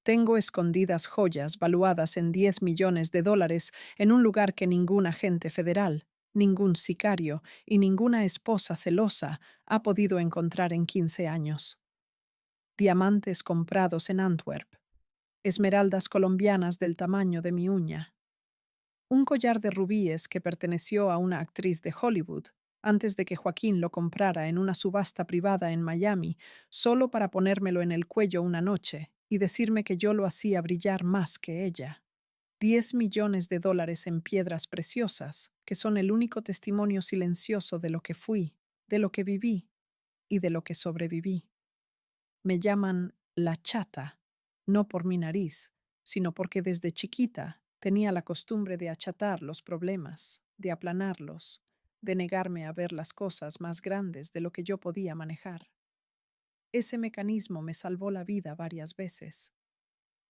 Tengo escondidas joyas valuadas en 10 millones de dólares en un lugar que ningún agente federal, ningún sicario y ninguna esposa celosa ha podido encontrar en 15 años. Diamantes comprados en Antwerp, esmeraldas colombianas del tamaño de mi uña, un collar de rubíes que perteneció a una actriz de Hollywood antes de que Joaquín lo comprara en una subasta privada en Miami, solo para ponérmelo en el cuello una noche y decirme que yo lo hacía brillar más que ella. 10 millones de dólares en piedras preciosas, que son el único testimonio silencioso de lo que fui, de lo que viví y de lo que sobreviví. Me llaman la chata, no por mi nariz, sino porque desde chiquita tenía la costumbre de achatar los problemas, de aplanarlos, de negarme a ver las cosas más grandes de lo que yo podía manejar. Ese mecanismo me salvó la vida varias veces.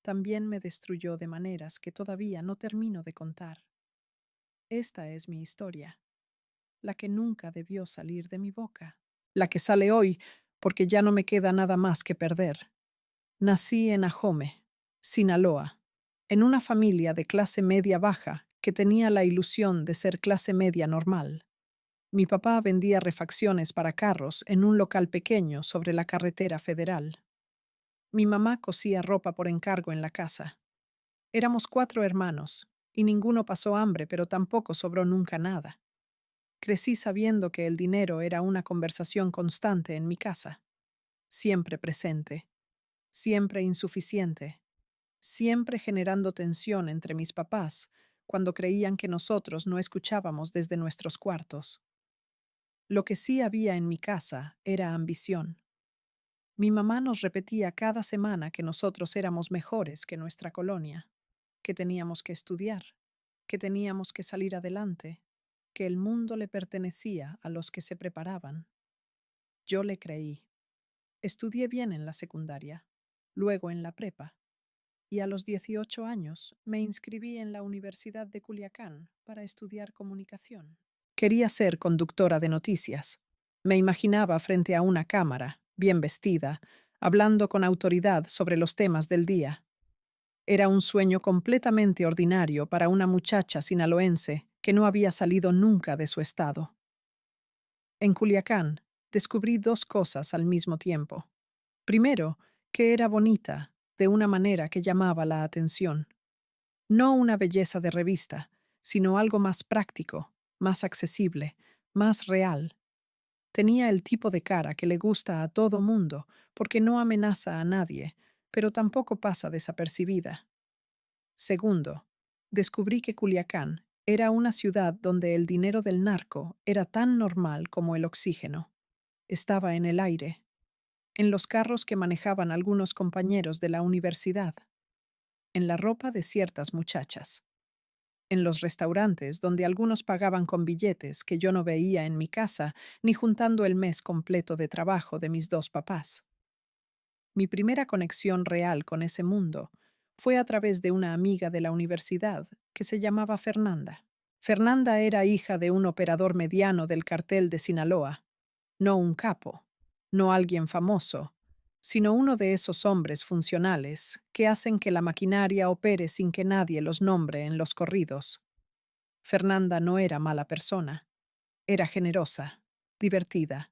También me destruyó de maneras que todavía no termino de contar. Esta es mi historia, la que nunca debió salir de mi boca, la que sale hoy porque ya no me queda nada más que perder. Nací en Ahome, Sinaloa, en una familia de clase media baja que tenía la ilusión de ser clase media normal. Mi papá vendía refacciones para carros en un local pequeño sobre la carretera federal. Mi mamá cosía ropa por encargo en la casa. Éramos 4 hermanos, y ninguno pasó hambre, pero tampoco sobró nunca nada. Crecí sabiendo que el dinero era una conversación constante en mi casa, siempre presente, siempre insuficiente, siempre generando tensión entre mis papás cuando creían que nosotros no escuchábamos desde nuestros cuartos. Lo que sí había en mi casa era ambición. Mi mamá nos repetía cada semana que nosotros éramos mejores que nuestra colonia, que teníamos que estudiar, que teníamos que salir adelante, que el mundo le pertenecía a los que se preparaban. Yo le creí. Estudié bien en la secundaria, luego en la prepa, y a los 18 años me inscribí en la Universidad de Culiacán para estudiar comunicación. Quería ser conductora de noticias. Me imaginaba frente a una cámara, bien vestida, hablando con autoridad sobre los temas del día. Era un sueño completamente ordinario para una muchacha sinaloense que no había salido nunca de su estado. En Culiacán, descubrí dos cosas al mismo tiempo. Primero, que era bonita, de una manera que llamaba la atención. No una belleza de revista, sino algo más práctico, más accesible, más real. Tenía el tipo de cara que le gusta a todo mundo, porque no amenaza a nadie, pero tampoco pasa desapercibida. Segundo, descubrí que Culiacán era una ciudad donde el dinero del narco era tan normal como el oxígeno. Estaba en el aire, en los carros que manejaban algunos compañeros de la universidad, en la ropa de ciertas muchachas, en los restaurantes donde algunos pagaban con billetes que yo no veía en mi casa ni juntando el mes completo de trabajo de mis dos papás. Mi primera conexión real con ese mundo fue a través de una amiga de la universidad que se llamaba Fernanda. Fernanda era hija de un operador mediano del cartel de Sinaloa, no un capo, no alguien famoso, sino uno de esos hombres funcionales que hacen que la maquinaria opere sin que nadie los nombre en los corridos. Fernanda no era mala persona, era generosa, divertida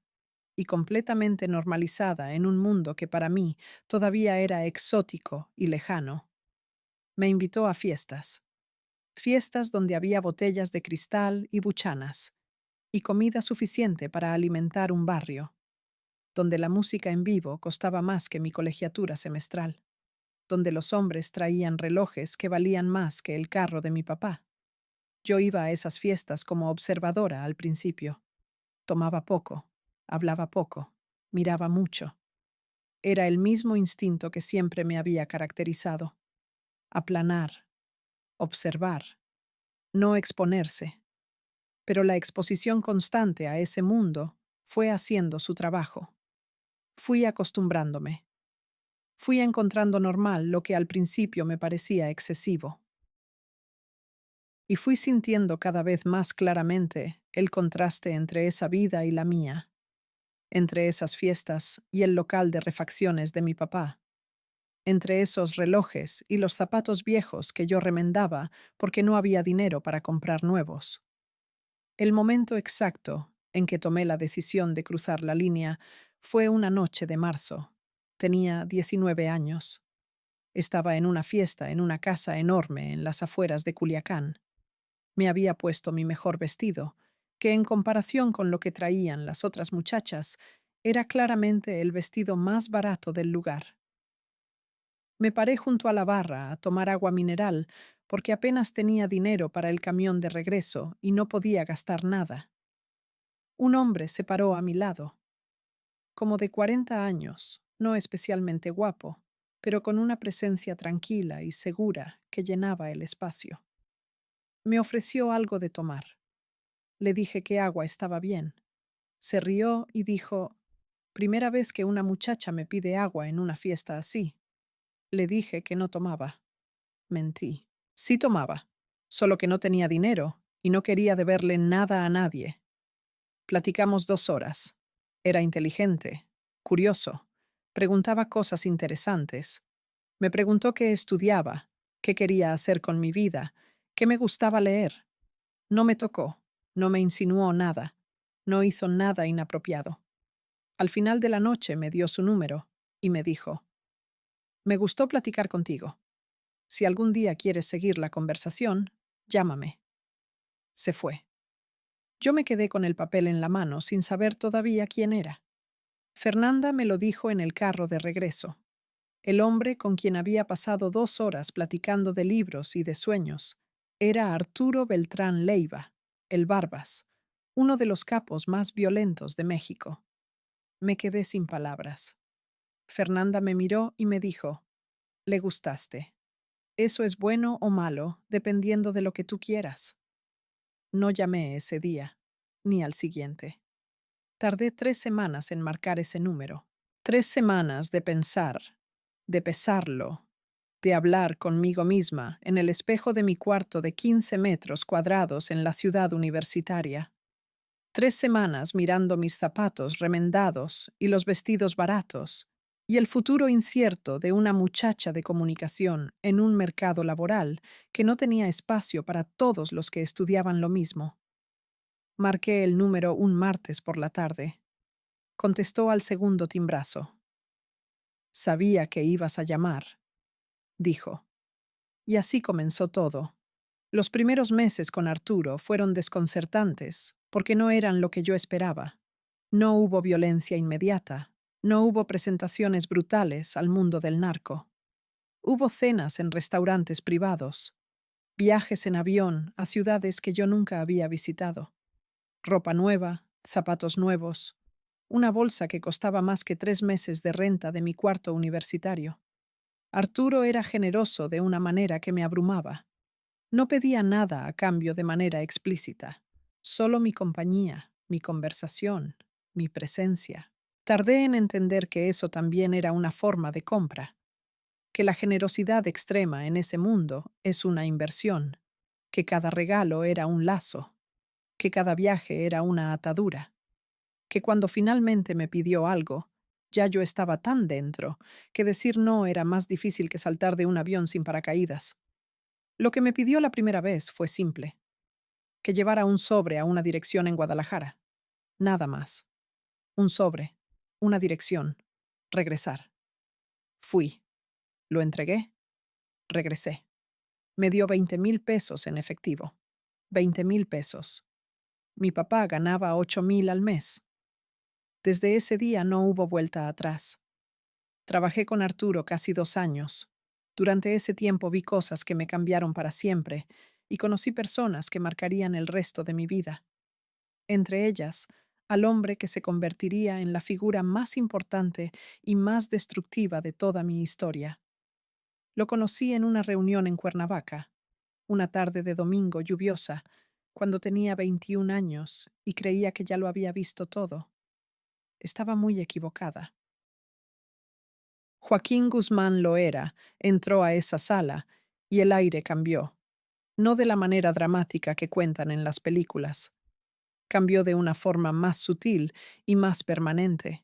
y completamente normalizada en un mundo que para mí todavía era exótico y lejano. Me invitó a fiestas, fiestas donde había botellas de cristal y buchanas, y comida suficiente para alimentar un barrio, donde la música en vivo costaba más que mi colegiatura semestral, donde los hombres traían relojes que valían más que el carro de mi papá. Yo iba a esas fiestas como observadora al principio. Tomaba poco, hablaba poco, miraba mucho. Era el mismo instinto que siempre me había caracterizado: aplanar, observar, no exponerse. Pero la exposición constante a ese mundo fue haciendo su trabajo. Fui acostumbrándome. Fui encontrando normal lo que al principio me parecía excesivo. Y fui sintiendo cada vez más claramente el contraste entre esa vida y la mía, entre esas fiestas y el local de refacciones de mi papá. entre esos relojes y los zapatos viejos que yo remendaba porque no había dinero para comprar nuevos. El momento exacto en que tomé la decisión de cruzar la línea fue una noche de marzo. Tenía 19 años. Estaba en una fiesta en una casa enorme en las afueras de Culiacán. Me había puesto mi mejor vestido, que en comparación con lo que traían las otras muchachas, era claramente el vestido más barato del lugar. Me paré junto a la barra a tomar agua mineral porque apenas tenía dinero para el camión de regreso y no podía gastar nada. Un hombre se paró a mi lado, como de 40 años, no especialmente guapo, pero con una presencia tranquila y segura que llenaba el espacio. Me ofreció algo de tomar. Le dije que agua estaba bien. Se rió y dijo, primera vez que una muchacha me pide agua en una fiesta así. Le dije que no tomaba. Mentí. Sí tomaba, solo que no tenía dinero y no quería deberle nada a nadie. Platicamos 2 horas. Era inteligente, curioso, preguntaba cosas interesantes. Me preguntó qué estudiaba, qué quería hacer con mi vida, qué me gustaba leer. No me tocó, no me insinuó nada, no hizo nada inapropiado. Al final de la noche me dio su número y me dijo, me gustó platicar contigo. Si algún día quieres seguir la conversación, llámame. Se fue. Yo me quedé con el papel en la mano sin saber todavía quién era. Fernanda me lo dijo en el carro de regreso. El hombre con quien había pasado 2 horas platicando de libros y de sueños era Arturo Beltrán Leiva, el Barbas, uno de los capos más violentos de México. Me quedé sin palabras. Fernanda me miró y me dijo, le gustaste. Eso es bueno o malo, dependiendo de lo que tú quieras. No llamé ese día, ni al siguiente. Tardé 3 semanas en marcar ese número. 3 semanas de pensar, de pesarlo, de hablar conmigo misma en el espejo de mi cuarto de 15 metros cuadrados en la ciudad universitaria. 3 semanas mirando mis zapatos remendados y los vestidos baratos, y el futuro incierto de una muchacha de comunicación en un mercado laboral que no tenía espacio para todos los que estudiaban lo mismo. Marqué el número un martes por la tarde. Contestó al segundo timbrazo. Sabía que ibas a llamar, dijo. Y así comenzó todo. Los primeros meses con Arturo fueron desconcertantes, porque no eran lo que yo esperaba. No hubo violencia inmediata, no hubo presentaciones brutales al mundo del narco. Hubo cenas en restaurantes privados, viajes en avión a ciudades que yo nunca había visitado, ropa nueva, zapatos nuevos, una bolsa que costaba más que 3 meses de renta de mi cuarto universitario. Arturo era generoso de una manera que me abrumaba. No pedía nada a cambio de manera explícita, solo mi compañía, mi conversación, mi presencia. Tardé en entender que eso también era una forma de compra, que la generosidad extrema en ese mundo es una inversión, que cada regalo era un lazo, que cada viaje era una atadura, que cuando finalmente me pidió algo, ya yo estaba tan dentro que decir no era más difícil que saltar de un avión sin paracaídas. Lo que me pidió la primera vez fue simple, que llevara un sobre a una dirección en Guadalajara. Nada más. Un sobre, una dirección, regresar. Fui. Lo entregué. Regresé. Me dio 20,000 pesos en efectivo. 20,000 pesos. Mi papá ganaba 8,000 al mes. Desde ese día no hubo vuelta atrás. Trabajé con Arturo casi 2 años. Durante ese tiempo vi cosas que me cambiaron para siempre y conocí personas que marcarían el resto de mi vida. Entre ellas, al hombre que se convertiría en la figura más importante y más destructiva de toda mi historia. Lo conocí en una reunión en Cuernavaca, una tarde de domingo lluviosa, cuando tenía 21 años y creía que ya lo había visto todo. Estaba muy equivocada. Joaquín Guzmán Loera entró a esa sala y el aire cambió, no de la manera dramática que cuentan en las películas. Cambió de una forma más sutil y más permanente.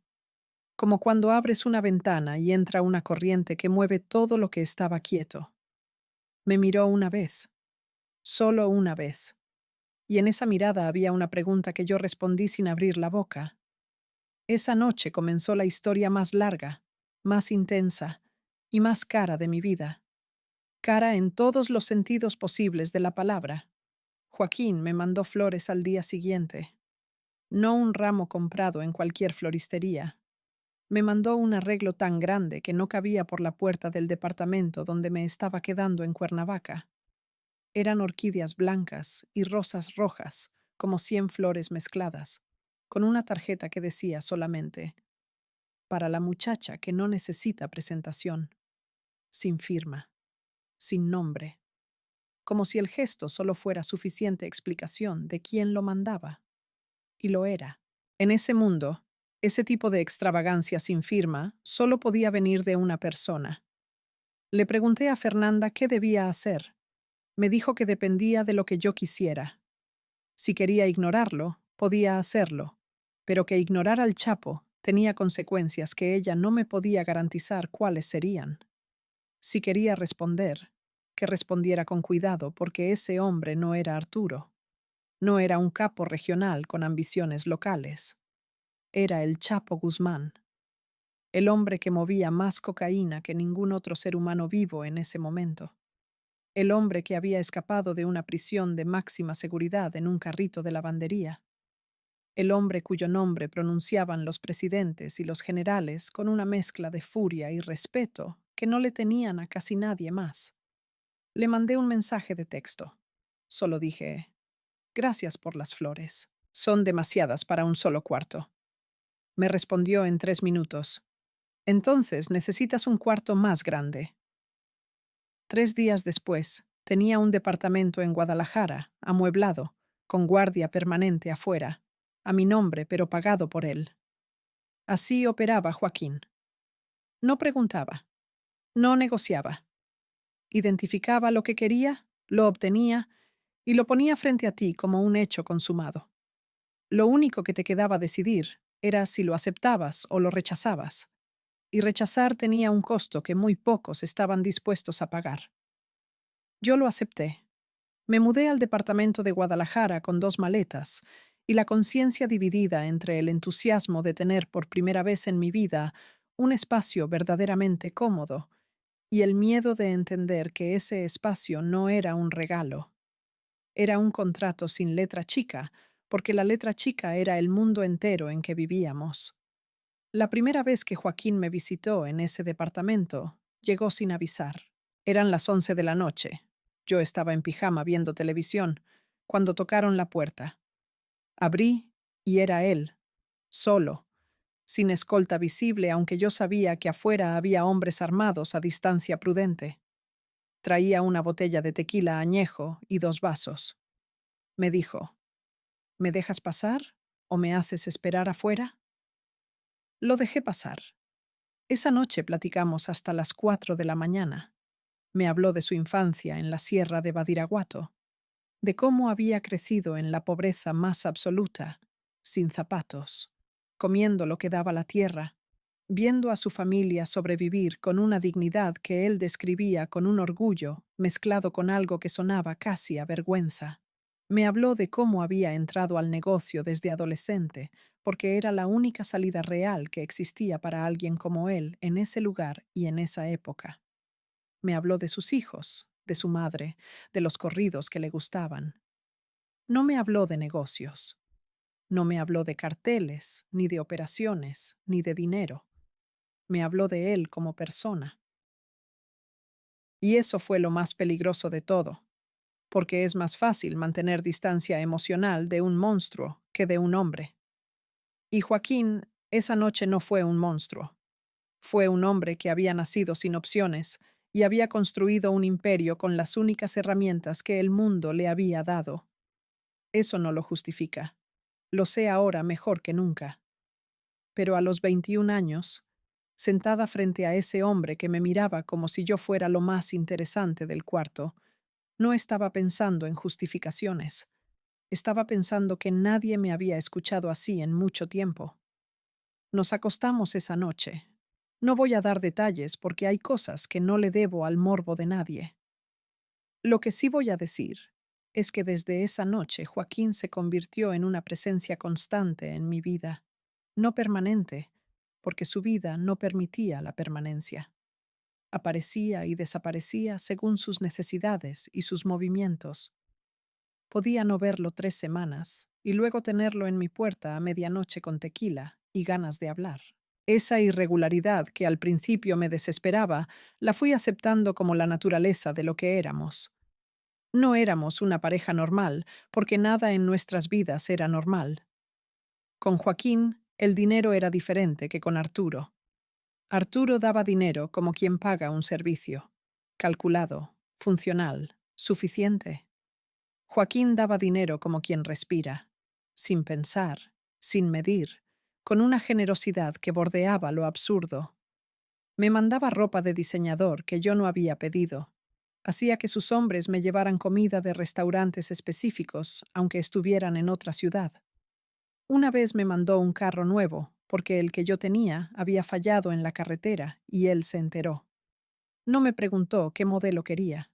como cuando abres una ventana y entra una corriente que mueve todo lo que estaba quieto. Me miró una vez, solo una vez, y en esa mirada había una pregunta que yo respondí sin abrir la boca. Esa noche comenzó la historia más larga, más intensa y más cara de mi vida. Cara en todos los sentidos posibles de la palabra. Joaquín me mandó flores al día siguiente. No un ramo comprado en cualquier floristería. Me mandó un arreglo tan grande que no cabía por la puerta del departamento donde me estaba quedando en Cuernavaca. Eran orquídeas blancas y rosas rojas, como 100 flores mezcladas, con una tarjeta que decía solamente, para la muchacha que no necesita presentación, sin firma, sin nombre, como si el gesto solo fuera suficiente explicación de quién lo mandaba. Y lo era. En ese mundo, ese tipo de extravagancia sin firma solo podía venir de una persona. Le pregunté a Fernanda qué debía hacer. Me dijo que dependía de lo que yo quisiera. Si quería ignorarlo, podía hacerlo, pero que ignorar al Chapo tenía consecuencias que ella no me podía garantizar cuáles serían. Si quería responder, que respondiera con cuidado porque ese hombre no era Arturo. No era un capo regional con ambiciones locales. Era el Chapo Guzmán, el hombre que movía más cocaína que ningún otro ser humano vivo en ese momento. El hombre que había escapado de una prisión de máxima seguridad en un carrito de lavandería. El hombre cuyo nombre pronunciaban los presidentes y los generales con una mezcla de furia y respeto que no le tenían a casi nadie más. Le mandé un mensaje de texto. Solo dije, gracias por las flores. Son demasiadas para un solo cuarto. Me respondió en 3 minutos. Entonces necesitas un cuarto más grande. 3 días después, tenía un departamento en Guadalajara, amueblado, con guardia permanente afuera, a mi nombre pero pagado por él. Así operaba Joaquín. No preguntaba, no negociaba. Identificaba lo que quería, lo obtenía y lo ponía frente a ti como un hecho consumado. Lo único que te quedaba decidir era si lo aceptabas o lo rechazabas, y rechazar tenía un costo que muy pocos estaban dispuestos a pagar. Yo lo acepté. Me mudé al departamento de Guadalajara con 2 maletas, y la conciencia dividida entre el entusiasmo de tener por primera vez en mi vida un espacio verdaderamente cómodo y el miedo de entender que ese espacio no era un regalo. Era un contrato sin letra chica, porque la letra chica era el mundo entero en que vivíamos. La primera vez que Joaquín me visitó en ese departamento, llegó sin avisar. Eran las 11 de la noche. Yo estaba en pijama viendo televisión, cuando tocaron la puerta. Abrí y era él, solo, sin escolta visible, aunque yo sabía que afuera había hombres armados a distancia prudente. Traía una botella de tequila añejo y 2 vasos. Me dijo, ¿me dejas pasar o me haces esperar afuera? Lo dejé pasar. Esa noche platicamos hasta las 4 de la mañana. Me habló de su infancia en la sierra de Badiraguato, de cómo había crecido en la pobreza más absoluta, sin zapatos, comiendo lo que daba la tierra, viendo a su familia sobrevivir con una dignidad que él describía con un orgullo mezclado con algo que sonaba casi a vergüenza. Me habló de cómo había entrado al negocio desde adolescente, porque era la única salida real que existía para alguien como él en ese lugar y en esa época. Me habló de sus hijos, de su madre, de los corridos que le gustaban. No me habló de negocios. No me habló de carteles, ni de operaciones, ni de dinero. Me habló de él como persona. Y eso fue lo más peligroso de todo, porque es más fácil mantener distancia emocional de un monstruo que de un hombre. Y Joaquín, esa noche no fue un monstruo. Fue un hombre que había nacido sin opciones y había construido un imperio con las únicas herramientas que el mundo le había dado. Eso no lo justifica. Lo sé ahora mejor que nunca. Pero a los 21 años, sentada frente a ese hombre que me miraba como si yo fuera lo más interesante del cuarto, no estaba pensando en justificaciones. Estaba pensando que nadie me había escuchado así en mucho tiempo. Nos acostamos esa noche. No voy a dar detalles porque hay cosas que no le debo al morbo de nadie. Lo que sí voy a decir es que desde esa noche Joaquín se convirtió en una presencia constante en mi vida, no permanente, porque su vida no permitía la permanencia. Aparecía y desaparecía según sus necesidades y sus movimientos. Podía no verlo 3 semanas y luego tenerlo en mi puerta a medianoche con tequila y ganas de hablar. Esa irregularidad que al principio me desesperaba, la fui aceptando como la naturaleza de lo que éramos. No éramos una pareja normal, porque nada en nuestras vidas era normal. Con Joaquín, el dinero era diferente que con Arturo. Arturo daba dinero como quien paga un servicio. Calculado, funcional, suficiente. Joaquín daba dinero como quien respira, sin pensar, sin medir, con una generosidad que bordeaba lo absurdo. Me mandaba ropa de diseñador que yo no había pedido. Hacía que sus hombres me llevaran comida de restaurantes específicos, aunque estuvieran en otra ciudad. Una vez me mandó un carro nuevo, porque el que yo tenía había fallado en la carretera y él se enteró. No me preguntó qué modelo quería.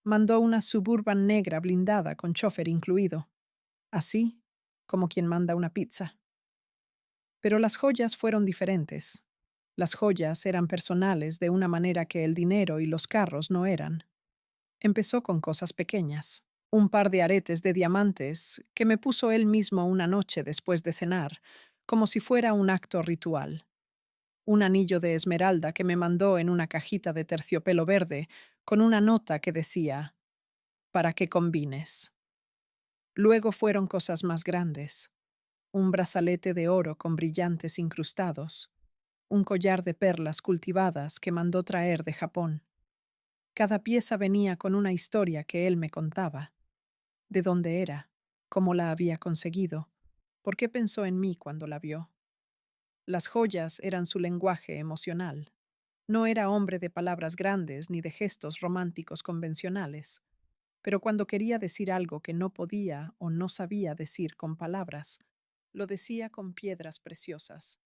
Mandó una Suburban negra blindada con chofer incluido. Así como quien manda una pizza. Pero las joyas fueron diferentes. Las joyas eran personales de una manera que el dinero y los carros no eran. Empezó con cosas pequeñas. Un par de aretes de diamantes que me puso él mismo una noche después de cenar, como si fuera un acto ritual. Un anillo de esmeralda que me mandó en una cajita de terciopelo verde, con una nota que decía, para que combines. Luego fueron cosas más grandes. Un brazalete de oro con brillantes incrustados, un collar de perlas cultivadas que mandó traer de Japón. Cada pieza venía con una historia que él me contaba. De dónde era, cómo la había conseguido, por qué pensó en mí cuando la vio. Las joyas eran su lenguaje emocional. No era hombre de palabras grandes ni de gestos románticos convencionales, pero cuando quería decir algo que no podía o no sabía decir con palabras, lo decía con piedras preciosas.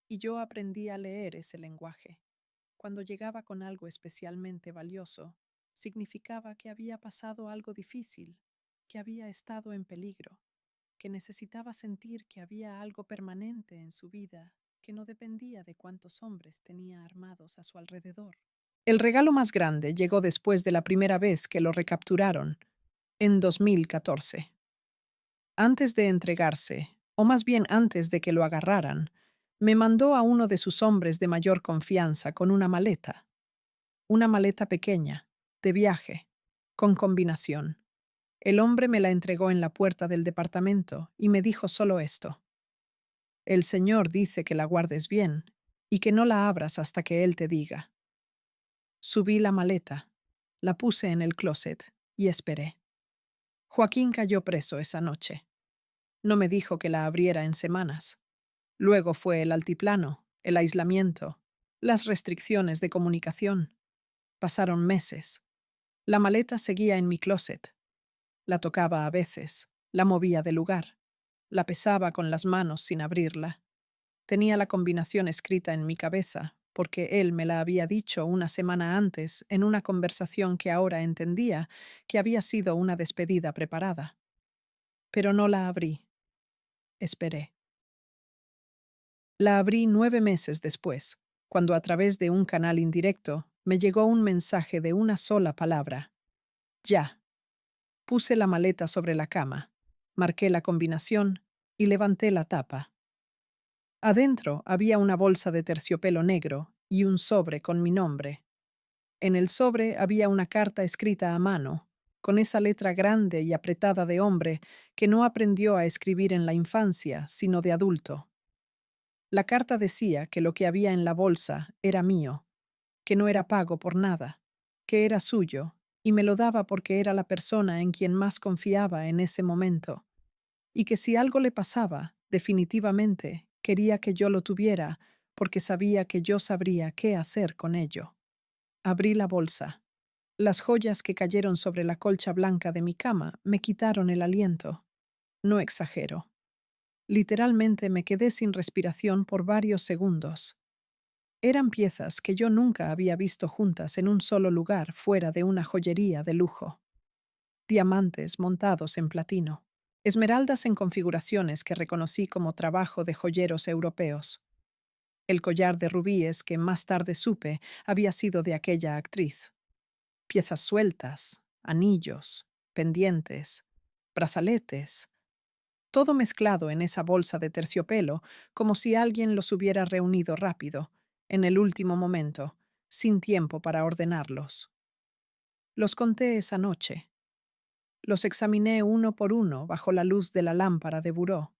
Y yo aprendí a leer ese lenguaje. Cuando llegaba con algo especialmente valioso, significaba que había pasado algo difícil, que había estado en peligro, que necesitaba sentir que había algo permanente en su vida, que no dependía de cuántos hombres tenía armados a su alrededor. El regalo más grande llegó después de la primera vez que lo recapturaron, en 2014. Antes de entregarse, o más bien antes de que lo agarraran, me mandó a uno de sus hombres de mayor confianza con una maleta pequeña, de viaje, con combinación. El hombre me la entregó en la puerta del departamento y me dijo solo esto. El señor dice que la guardes bien y que no la abras hasta que él te diga. Subí la maleta, la puse en el closet y esperé. Joaquín cayó preso esa noche. No me dijo que la abriera en semanas. Luego fue el altiplano, el aislamiento, las restricciones de comunicación. Pasaron meses. La maleta seguía en mi closet. La tocaba a veces, la movía de lugar, la pesaba con las manos sin abrirla. Tenía la combinación escrita en mi cabeza, porque él me la había dicho una semana antes en una conversación que ahora entendía que había sido una despedida preparada. Pero no la abrí. Esperé. La abrí 9 meses después, cuando a través de un canal indirecto me llegó un mensaje de una sola palabra. Ya. Puse la maleta sobre la cama, marqué la combinación y levanté la tapa. Adentro había una bolsa de terciopelo negro y un sobre con mi nombre. En el sobre había una carta escrita a mano, con esa letra grande y apretada de hombre que no aprendió a escribir en la infancia, sino de adulto. La carta decía que lo que había en la bolsa era mío, que no era pago por nada, que era suyo, y me lo daba porque era la persona en quien más confiaba en ese momento, y que si algo le pasaba, definitivamente, quería que yo lo tuviera, porque sabía que yo sabría qué hacer con ello. Abrí la bolsa. Las joyas que cayeron sobre la colcha blanca de mi cama me quitaron el aliento. No exagero. Literalmente me quedé sin respiración por varios segundos. Eran piezas que yo nunca había visto juntas en un solo lugar fuera de una joyería de lujo. Diamantes montados en platino. Esmeraldas en configuraciones que reconocí como trabajo de joyeros europeos. El collar de rubíes que más tarde supe había sido de aquella actriz. Piezas sueltas, anillos, pendientes, brazaletes, todo mezclado en esa bolsa de terciopelo como si alguien los hubiera reunido rápido, en el último momento, sin tiempo para ordenarlos. Los conté esa noche. Los examiné uno por uno bajo la luz de la lámpara de buró.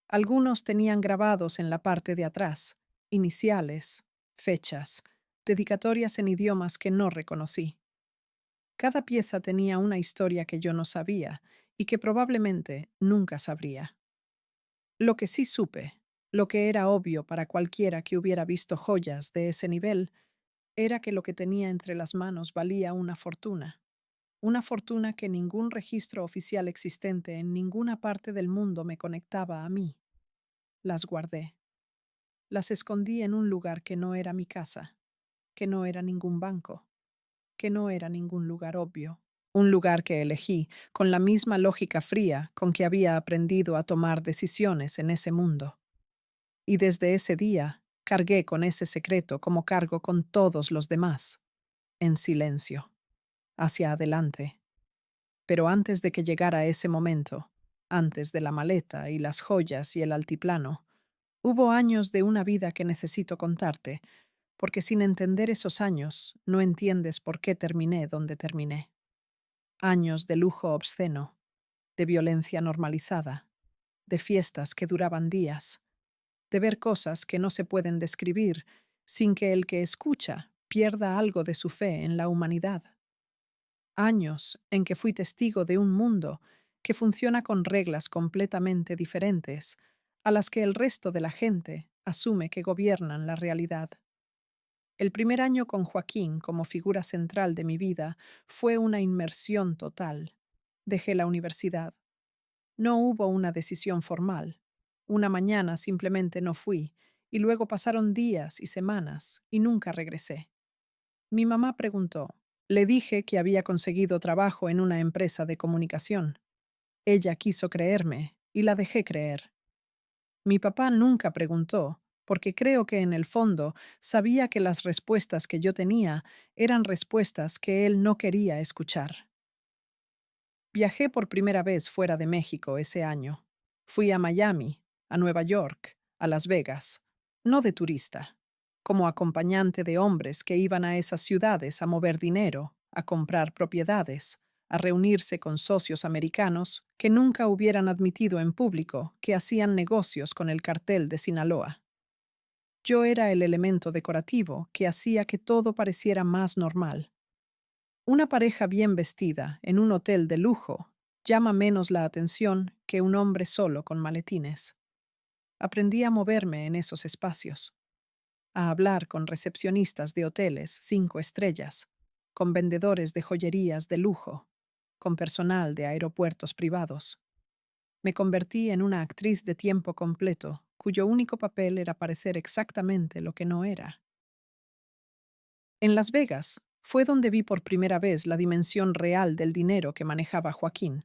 Algunos tenían grabados en la parte de atrás, iniciales, fechas, dedicatorias en idiomas que no reconocí. Cada pieza tenía una historia que yo no sabía y que probablemente nunca sabría. Lo que sí supe, lo que era obvio para cualquiera que hubiera visto joyas de ese nivel, era que lo que tenía entre las manos valía una fortuna que ningún registro oficial existente en ninguna parte del mundo me conectaba a mí. Las guardé. Las escondí en un lugar que no era mi casa, que no era ningún banco, que no era ningún lugar obvio. Un lugar que elegí con la misma lógica fría con que había aprendido a tomar decisiones en ese mundo. Y desde ese día cargué con ese secreto como cargo con todos los demás, en silencio, hacia adelante. Pero antes de que llegara ese momento, antes de la maleta y las joyas y el altiplano, hubo años de una vida que necesito contarte, porque sin entender esos años no entiendes por qué terminé donde terminé. Años de lujo obsceno, de violencia normalizada, de fiestas que duraban días, de ver cosas que no se pueden describir sin que el que escucha pierda algo de su fe en la humanidad. Años en que fui testigo de un mundo que funciona con reglas completamente diferentes a las que el resto de la gente asume que gobiernan la realidad. El primer año con Joaquín como figura central de mi vida fue una inmersión total. Dejé la universidad. No hubo una decisión formal. Una mañana simplemente no fui, y luego pasaron días y semanas, y nunca regresé. Mi mamá preguntó. Le dije que había conseguido trabajo en una empresa de comunicación. Ella quiso creerme, y la dejé creer. Mi papá nunca preguntó, porque creo que en el fondo sabía que las respuestas que yo tenía eran respuestas que él no quería escuchar. Viajé por primera vez fuera de México ese año. Fui a Miami, a Nueva York, a Las Vegas, no de turista, como acompañante de hombres que iban a esas ciudades a mover dinero, a comprar propiedades, a reunirse con socios americanos que nunca hubieran admitido en público que hacían negocios con el cartel de Sinaloa. Yo era el elemento decorativo que hacía que todo pareciera más normal. Una pareja bien vestida en un hotel de lujo llama menos la atención que un hombre solo con maletines. Aprendí a moverme en esos espacios, a hablar con recepcionistas de hoteles 5 estrellas, con vendedores de joyerías de lujo, con personal de aeropuertos privados. Me convertí en una actriz de tiempo completo, cuyo único papel era parecer exactamente lo que no era. En Las Vegas fue donde vi por primera vez la dimensión real del dinero que manejaba Joaquín.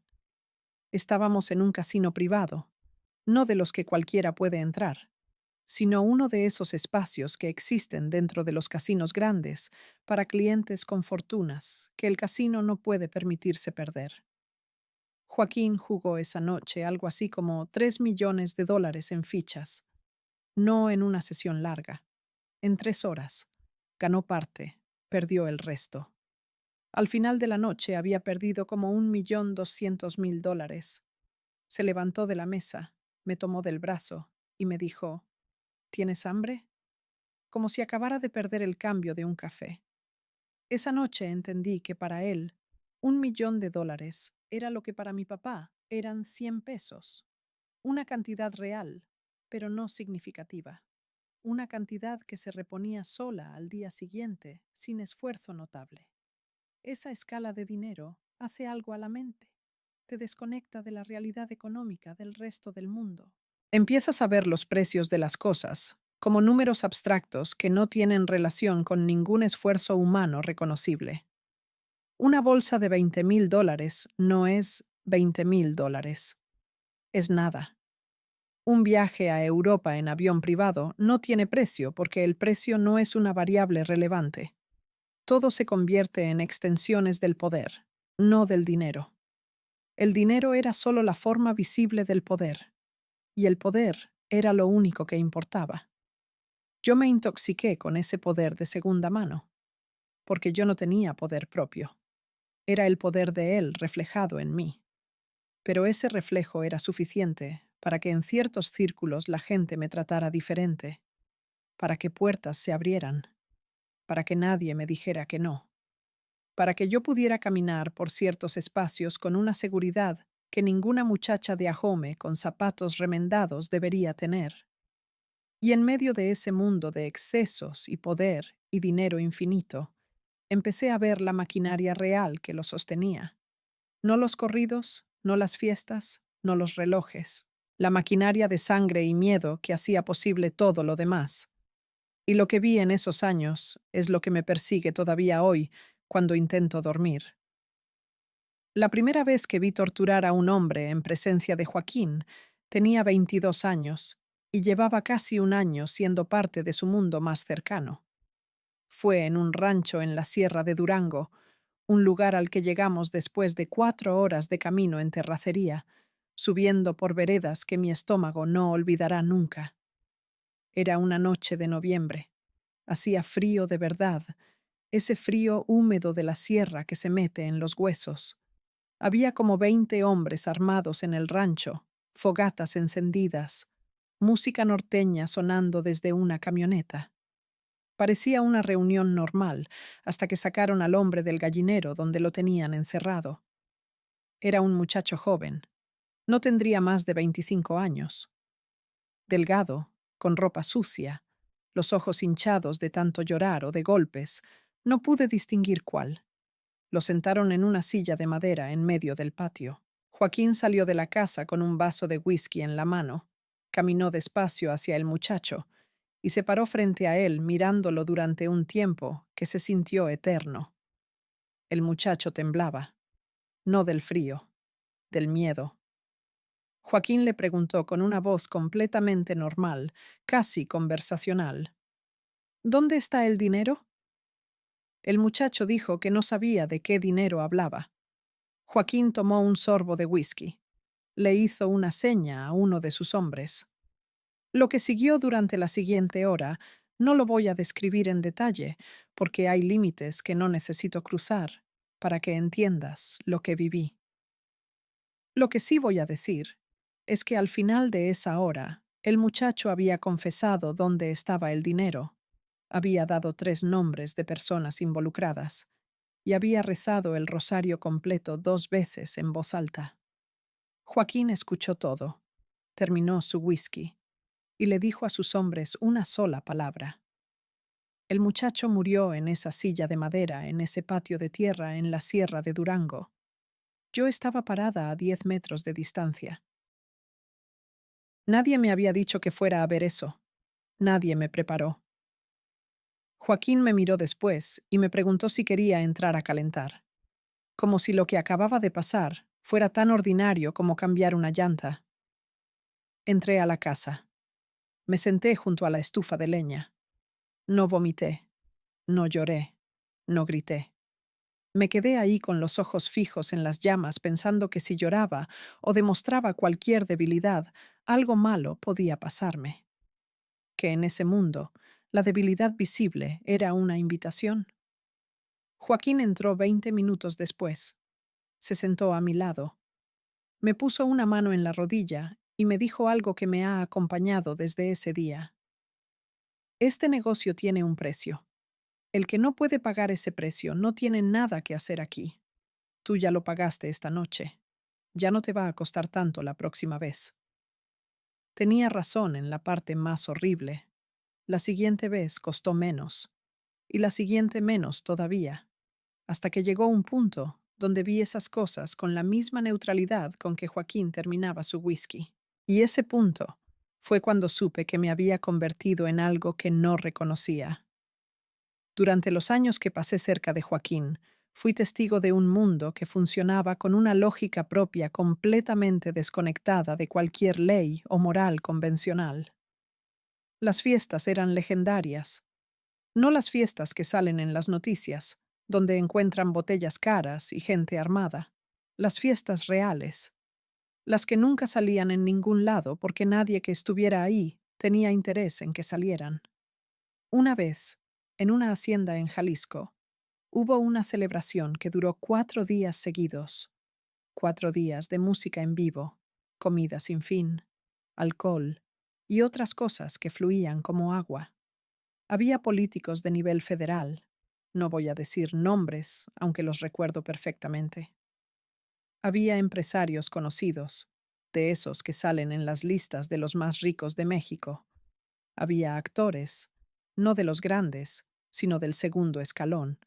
Estábamos en un casino privado, no de los que cualquiera puede entrar, sino uno de esos espacios que existen dentro de los casinos grandes para clientes con fortunas que el casino no puede permitirse perder. Joaquín jugó esa noche algo así como $3 millones en fichas, no en una sesión larga, en 3 horas. Ganó parte, perdió el resto. Al final de la noche había perdido como $1.200.000. Se levantó de la mesa, me tomó del brazo y me dijo, ¿tienes hambre? Como si acabara de perder el cambio de un café. Esa noche entendí que para él, $1 millón era lo que para mi papá eran 100 pesos. Una cantidad real, pero no significativa. Una cantidad que se reponía sola al día siguiente, sin esfuerzo notable. Esa escala de dinero hace algo a la mente. Te desconecta de la realidad económica del resto del mundo. Empiezas a ver los precios de las cosas como números abstractos que no tienen relación con ningún esfuerzo humano reconocible. Una bolsa de $20,000 no es $20,000. Es nada. Un viaje a Europa en avión privado no tiene precio porque el precio no es una variable relevante. Todo se convierte en extensiones del poder, no del dinero. El dinero era solo la forma visible del poder, y el poder era lo único que importaba. Yo me intoxiqué con ese poder de segunda mano, porque yo no tenía poder propio. Era el poder de él reflejado en mí. Pero ese reflejo era suficiente para que en ciertos círculos la gente me tratara diferente, para que puertas se abrieran, para que nadie me dijera que no, para que yo pudiera caminar por ciertos espacios con una seguridad que ninguna muchacha de Ajome con zapatos remendados debería tener. Y en medio de ese mundo de excesos y poder y dinero infinito, empecé a ver la maquinaria real que lo sostenía. No los corridos, no las fiestas, no los relojes. La maquinaria de sangre y miedo que hacía posible todo lo demás. Y lo que vi en esos años es lo que me persigue todavía hoy cuando intento dormir. La primera vez que vi torturar a un hombre en presencia de Joaquín, tenía 22 años y llevaba casi un año siendo parte de su mundo más cercano. Fue en un rancho en la Sierra de Durango, un lugar al que llegamos después de 4 horas de camino en terracería, subiendo por veredas que mi estómago no olvidará nunca. Era una noche de noviembre. Hacía frío de verdad, ese frío húmedo de la sierra que se mete en los huesos. Había como 20 hombres armados en el rancho, fogatas encendidas, música norteña sonando desde una camioneta. Parecía una reunión normal, hasta que sacaron al hombre del gallinero donde lo tenían encerrado. Era un muchacho joven. No tendría más de 25 años. Delgado, con ropa sucia, los ojos hinchados de tanto llorar o de golpes, no pude distinguir cuál. Lo sentaron en una silla de madera en medio del patio. Joaquín salió de la casa con un vaso de whisky en la mano. Caminó despacio hacia el muchacho y se paró frente a él mirándolo durante un tiempo que se sintió eterno. El muchacho temblaba, no del frío, del miedo. Joaquín le preguntó con una voz completamente normal, casi conversacional: ¿Dónde está el dinero? El muchacho dijo que no sabía de qué dinero hablaba. Joaquín tomó un sorbo de whisky. Le hizo una seña a uno de sus hombres. Lo que siguió durante la siguiente hora no lo voy a describir en detalle, porque hay límites que no necesito cruzar para que entiendas lo que viví. Lo que sí voy a decir es que al final de esa hora, el muchacho había confesado dónde estaba el dinero, había dado 3 nombres de personas involucradas y había rezado el rosario completo 2 veces en voz alta. Joaquín escuchó todo, terminó su whisky y le dijo a sus hombres una sola palabra. El muchacho murió en esa silla de madera, en ese patio de tierra en la Sierra de Durango. Yo estaba parada a 10 metros de distancia. Nadie me había dicho que fuera a ver eso. Nadie me preparó. Joaquín me miró después y me preguntó si quería entrar a calentar, como si lo que acababa de pasar fuera tan ordinario como cambiar una llanta. Entré a la casa. Me senté junto a la estufa de leña. No vomité, no lloré, no grité. Me quedé ahí con los ojos fijos en las llamas pensando que si lloraba o demostraba cualquier debilidad, algo malo podía pasarme. Que en ese mundo, la debilidad visible era una invitación. Joaquín entró 20 minutos después. Se sentó a mi lado. Me puso una mano en la rodilla y me dijo algo que me ha acompañado desde ese día. Este negocio tiene un precio. El que no puede pagar ese precio no tiene nada que hacer aquí. Tú ya lo pagaste esta noche. Ya no te va a costar tanto la próxima vez. Tenía razón en la parte más horrible. La siguiente vez costó menos. Y la siguiente menos todavía. Hasta que llegó un punto donde vi esas cosas con la misma neutralidad con que Joaquín terminaba su whisky. Y ese punto Fue cuando supe que me había convertido en algo que no reconocía. Durante los años que pasé cerca de Joaquín, fui testigo de un mundo que funcionaba con una lógica propia completamente desconectada de cualquier ley o moral convencional. Las fiestas eran legendarias, no las fiestas que salen en las noticias, donde encuentran botellas caras y gente armada. Las fiestas reales, las que nunca salían en ningún lado porque nadie que estuviera ahí tenía interés en que salieran. Una vez, en una hacienda en Jalisco, hubo una celebración que duró 4 días seguidos, 4 días de música en vivo, comida sin fin, alcohol y otras cosas que fluían como agua. Había políticos de nivel federal, no voy a decir nombres, aunque los recuerdo perfectamente. Había empresarios conocidos, de esos que salen en las listas de los más ricos de México. Había actores, no de los grandes, sino del segundo escalón,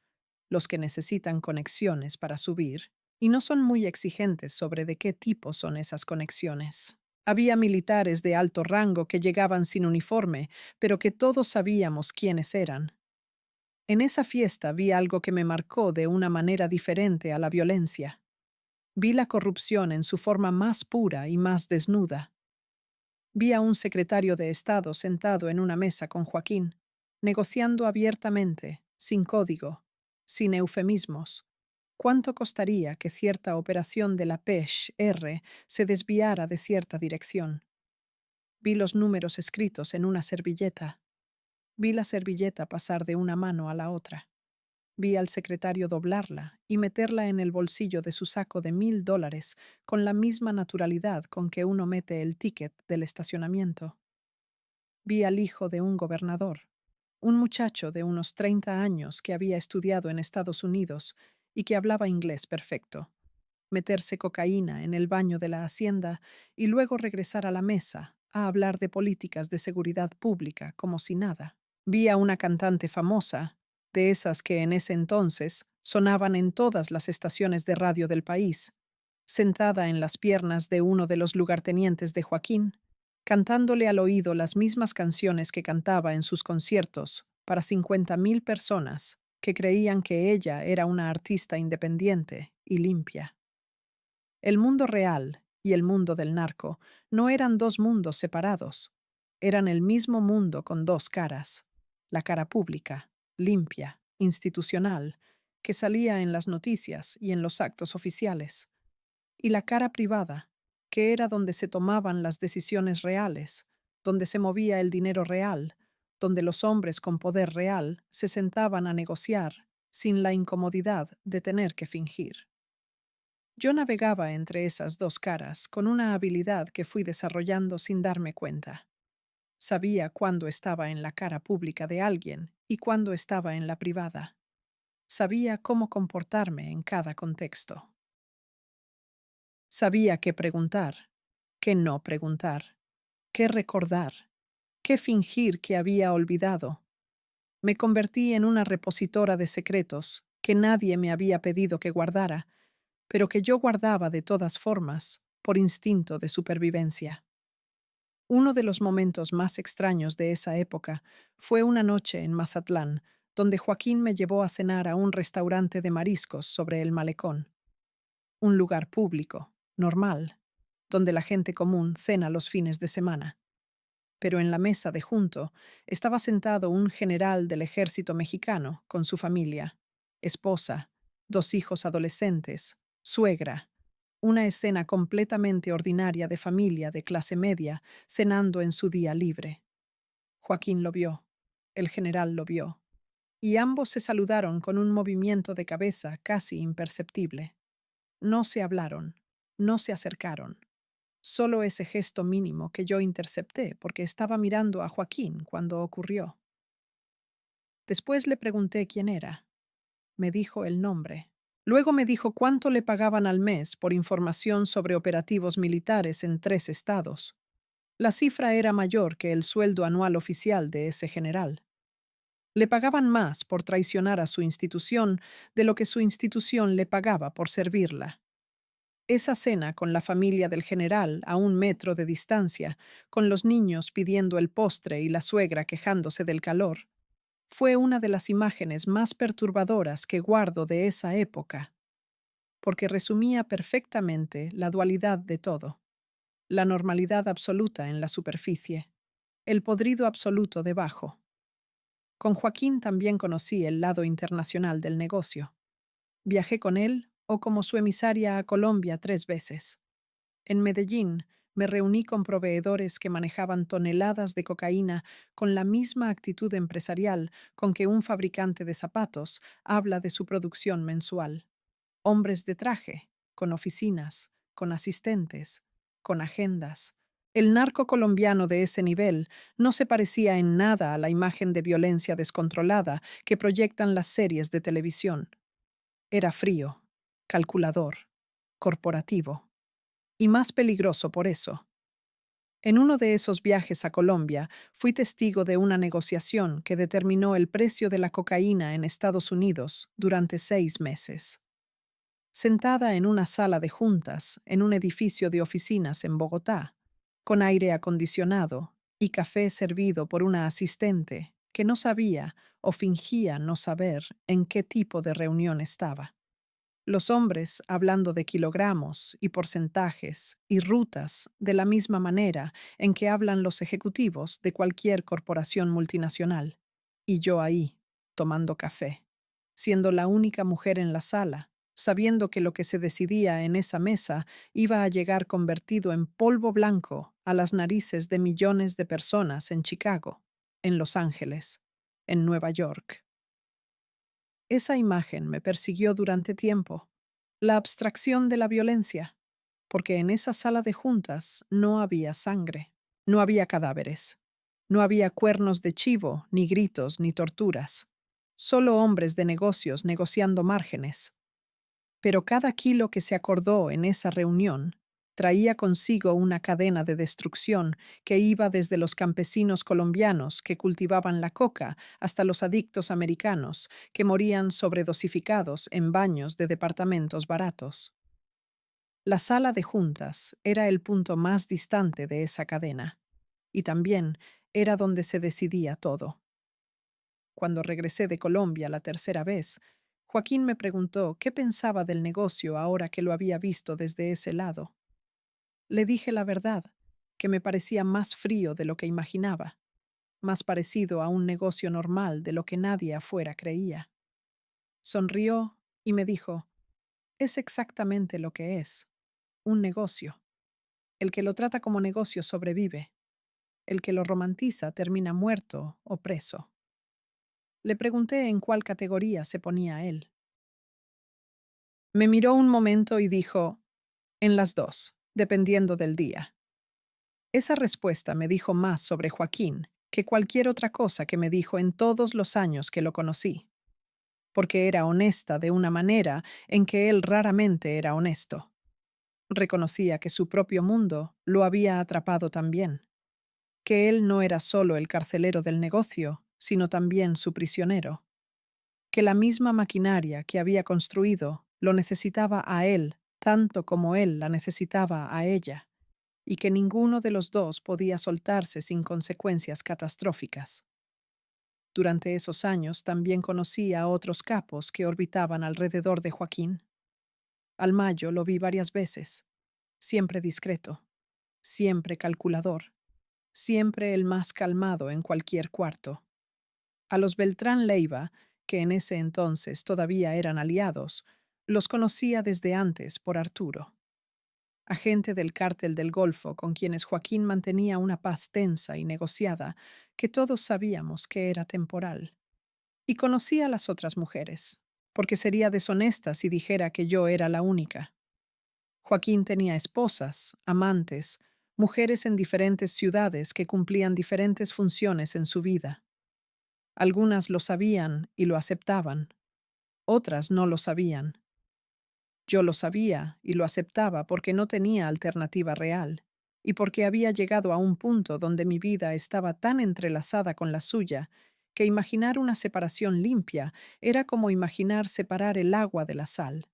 los que necesitan conexiones para subir, y no son muy exigentes sobre de qué tipo son esas conexiones. Había militares de alto rango que llegaban sin uniforme, pero que todos sabíamos quiénes eran. En esa fiesta vi algo que me marcó de una manera diferente a la violencia. Vi la corrupción en su forma más pura y más desnuda. Vi a un secretario de Estado sentado en una mesa con Joaquín, negociando abiertamente, sin código, sin eufemismos. ¿Cuánto costaría que cierta operación de la PESH-R se desviara de cierta dirección? Vi los números escritos en una servilleta. Vi la servilleta pasar de una mano a la otra. Vi al secretario doblarla y meterla en el bolsillo de su saco de $1000 con la misma naturalidad con que uno mete el ticket del estacionamiento. Vi al hijo de un gobernador, un muchacho de unos 30 años que había estudiado en Estados Unidos y que hablaba inglés perfecto, meterse cocaína en el baño de la hacienda y luego regresar a la mesa a hablar de políticas de seguridad pública como si nada. Vi a una cantante famosa, de esas que en ese entonces sonaban en todas las estaciones de radio del país, sentada en las piernas de uno de los lugartenientes de Joaquín, cantándole al oído las mismas canciones que cantaba en sus conciertos para 50,000 personas que creían que ella era una artista independiente y limpia. El mundo real y el mundo del narco no eran dos mundos separados, eran el mismo mundo con dos caras: la cara pública, limpia, institucional, que salía en las noticias y en los actos oficiales, y la cara privada, que era donde se tomaban las decisiones reales, donde se movía el dinero real, donde los hombres con poder real se sentaban a negociar sin la incomodidad de tener que fingir. Yo navegaba entre esas dos caras con una habilidad que fui desarrollando sin darme cuenta. Sabía cuándo estaba en la cara pública de alguien y cuándo estaba en la privada. Sabía cómo comportarme en cada contexto. Sabía qué preguntar, qué no preguntar, qué recordar, qué fingir que había olvidado. Me convertí en una repositora de secretos que nadie me había pedido que guardara, pero que yo guardaba de todas formas, por instinto de supervivencia. Uno de los momentos más extraños de esa época fue una noche en Mazatlán, donde Joaquín me llevó a cenar a un restaurante de mariscos sobre el malecón, un lugar público, normal, donde la gente común cena los fines de semana. Pero en la mesa de junto estaba sentado un general del ejército mexicano con su familia, esposa, 2 hijos adolescentes, suegra, una escena completamente ordinaria de familia de clase media cenando en su día libre. Joaquín lo vio, el general lo vio, y ambos se saludaron con un movimiento de cabeza casi imperceptible. No se hablaron, no se acercaron. Solo ese gesto mínimo que yo intercepté porque estaba mirando a Joaquín cuando ocurrió. Después le pregunté quién era. Me dijo el nombre. Luego me dijo cuánto le pagaban al mes por información sobre operativos militares en 3 estados. La cifra era mayor que el sueldo anual oficial de ese general. Le pagaban más por traicionar a su institución de lo que su institución le pagaba por servirla. Esa cena con la familia del general a 1 metro de distancia, con los niños pidiendo el postre y la suegra quejándose del calor, fue una de las imágenes más perturbadoras que guardo de esa época, porque resumía perfectamente la dualidad de todo, la normalidad absoluta en la superficie, el podrido absoluto debajo. Con Joaquín también conocí el lado internacional del negocio. Viajé con él o como su emisaria a Colombia 3 veces. En Medellín me reuní con proveedores que manejaban toneladas de cocaína con la misma actitud empresarial con que un fabricante de zapatos habla de su producción mensual. Hombres de traje, con oficinas, con asistentes, con agendas. El narco colombiano de ese nivel no se parecía en nada a la imagen de violencia descontrolada que proyectan las series de televisión. Era frío, calculador, corporativo, y más peligroso por eso. En uno de esos viajes a Colombia, fui testigo de una negociación que determinó el precio de la cocaína en Estados Unidos durante 6 meses. Sentada en una sala de juntas en un edificio de oficinas en Bogotá, con aire acondicionado y café servido por una asistente que no sabía o fingía no saber en qué tipo de reunión estaba. Los hombres hablando de kilogramos y porcentajes y rutas de la misma manera en que hablan los ejecutivos de cualquier corporación multinacional. Y yo ahí, tomando café, siendo la única mujer en la sala, sabiendo que lo que se decidía en esa mesa iba a llegar convertido en polvo blanco a las narices de millones de personas en Chicago, en Los Ángeles, en Nueva York. Esa imagen me persiguió durante tiempo, la abstracción de la violencia, porque en esa sala de juntas no había sangre, no había cadáveres, no había cuernos de chivo, ni gritos, ni torturas, solo hombres de negocios negociando márgenes. Pero cada kilo que se acordó en esa reunión traía consigo una cadena de destrucción que iba desde los campesinos colombianos que cultivaban la coca hasta los adictos americanos que morían sobredosificados en baños de departamentos baratos. La sala de juntas era el punto más distante de esa cadena, y también era donde se decidía todo. Cuando regresé de Colombia la tercera vez, Joaquín me preguntó qué pensaba del negocio ahora que lo había visto desde ese lado. Le dije la verdad, que me parecía más frío de lo que imaginaba, más parecido a un negocio normal de lo que nadie afuera creía. Sonrió y me dijo, es exactamente lo que es, un negocio. El que lo trata como negocio sobrevive, el que lo romantiza termina muerto o preso. Le pregunté en cuál categoría se ponía él. Me miró un momento y dijo, en las dos, dependiendo del día. Esa respuesta me dijo más sobre Joaquín que cualquier otra cosa que me dijo en todos los años que lo conocí, porque era honesta de una manera en que él raramente era honesto. Reconocía que su propio mundo lo había atrapado también, que él no era solo el carcelero del negocio, sino también su prisionero, que la misma maquinaria que había construido lo necesitaba a él tanto como él la necesitaba a ella, y que ninguno de los dos podía soltarse sin consecuencias catastróficas. Durante esos años también conocí a otros capos que orbitaban alrededor de Joaquín. Al Mayo lo vi varias veces, siempre discreto, siempre calculador, siempre el más calmado en cualquier cuarto. A los Beltrán Leiva, que en ese entonces todavía eran aliados, los conocía desde antes por Arturo, agente del cártel del Golfo con quienes Joaquín mantenía una paz tensa y negociada que todos sabíamos que era temporal. Y conocía a las otras mujeres, porque sería deshonesta si dijera que yo era la única. Joaquín tenía esposas, amantes, mujeres en diferentes ciudades que cumplían diferentes funciones en su vida. Algunas lo sabían y lo aceptaban, otras no lo sabían. Yo lo sabía y lo aceptaba porque no tenía alternativa real, y porque había llegado a un punto donde mi vida estaba tan entrelazada con la suya que imaginar una separación limpia era como imaginar separar el agua de la sal.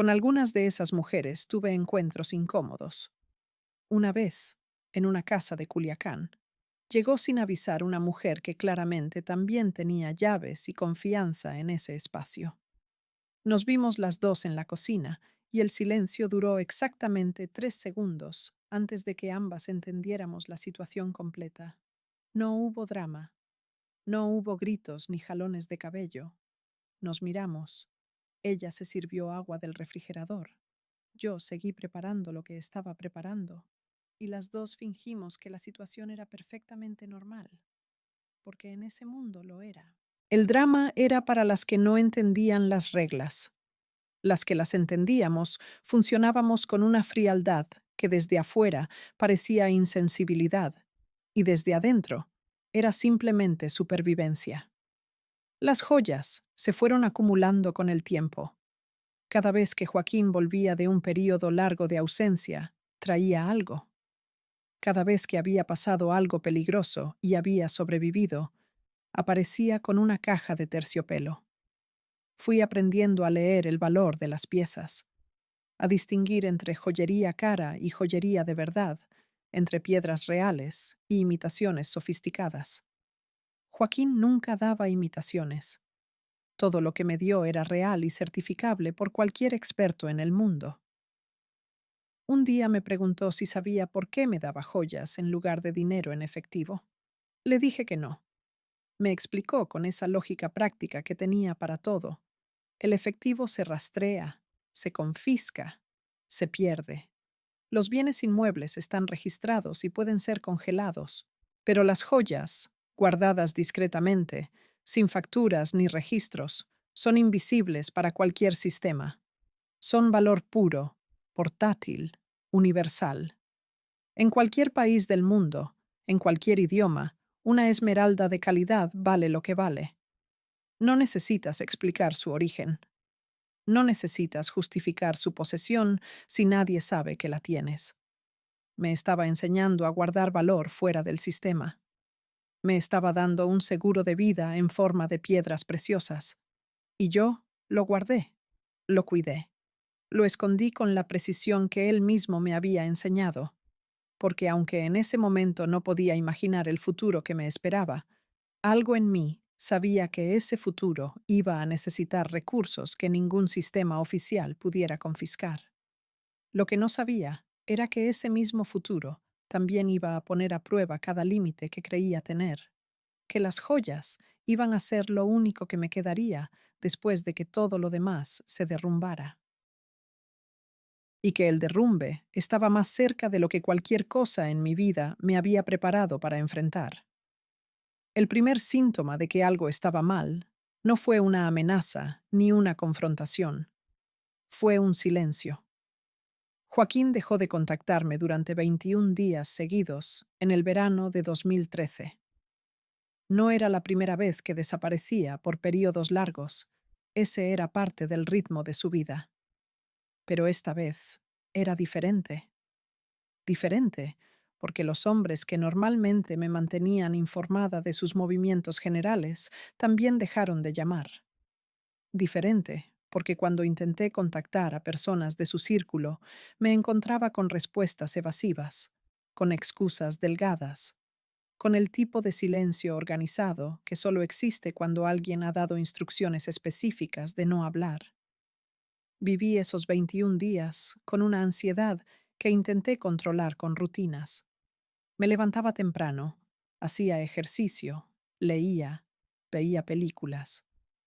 Con algunas de esas mujeres tuve encuentros incómodos. Una vez, en una casa de Culiacán, llegó sin avisar una mujer que claramente también tenía llaves y confianza en ese espacio. Nos vimos las dos en la cocina y el silencio duró exactamente 3 segundos antes de que ambas entendiéramos la situación completa. No hubo drama, no hubo gritos ni jalones de cabello. Nos miramos. Ella se sirvió agua del refrigerador. Yo seguí preparando lo que estaba preparando. Y las dos fingimos que la situación era perfectamente normal, porque en ese mundo lo era. El drama era para las que no entendían las reglas. Las que las entendíamos funcionábamos con una frialdad que desde afuera parecía insensibilidad y desde adentro era simplemente supervivencia. Las joyas se fueron acumulando con el tiempo. Cada vez que Joaquín volvía de un período largo de ausencia, traía algo. Cada vez que había pasado algo peligroso y había sobrevivido, aparecía con una caja de terciopelo. Fui aprendiendo a leer el valor de las piezas, a distinguir entre joyería cara y joyería de verdad, entre piedras reales y imitaciones sofisticadas. Joaquín nunca daba imitaciones. Todo lo que me dio era real y certificable por cualquier experto en el mundo. Un día me preguntó si sabía por qué me daba joyas en lugar de dinero en efectivo. Le dije que no. Me explicó con esa lógica práctica que tenía para todo. El efectivo se rastrea, se confisca, se pierde. Los bienes inmuebles están registrados y pueden ser congelados, pero las joyas, guardadas discretamente, sin facturas ni registros, son invisibles para cualquier sistema. Son valor puro, portátil, universal. En cualquier país del mundo, en cualquier idioma, una esmeralda de calidad vale lo que vale. No necesitas explicar su origen. No necesitas justificar su posesión si nadie sabe que la tienes. Me estaba enseñando a guardar valor fuera del sistema. Me estaba dando un seguro de vida en forma de piedras preciosas. Y yo lo guardé, lo cuidé, lo escondí con la precisión que él mismo me había enseñado, porque aunque en ese momento no podía imaginar el futuro que me esperaba, algo en mí sabía que ese futuro iba a necesitar recursos que ningún sistema oficial pudiera confiscar. Lo que no sabía era que ese mismo futuro también iba a poner a prueba cada límite que creía tener, que las joyas iban a ser lo único que me quedaría después de que todo lo demás se derrumbara, y que el derrumbe estaba más cerca de lo que cualquier cosa en mi vida me había preparado para enfrentar. El primer síntoma de que algo estaba mal no fue una amenaza ni una confrontación, fue un silencio. Joaquín dejó de contactarme durante 21 días seguidos en el verano de 2013. No era la primera vez que desaparecía por periodos largos. Ese era parte del ritmo de su vida. Pero esta vez era diferente. Diferente, porque los hombres que normalmente me mantenían informada de sus movimientos generales también dejaron de llamar. Diferente, porque cuando intenté contactar a personas de su círculo, me encontraba con respuestas evasivas, con excusas delgadas, con el tipo de silencio organizado que solo existe cuando alguien ha dado instrucciones específicas de no hablar. Viví esos 21 días con una ansiedad que intenté controlar con rutinas. Me levantaba temprano, hacía ejercicio, leía, veía películas,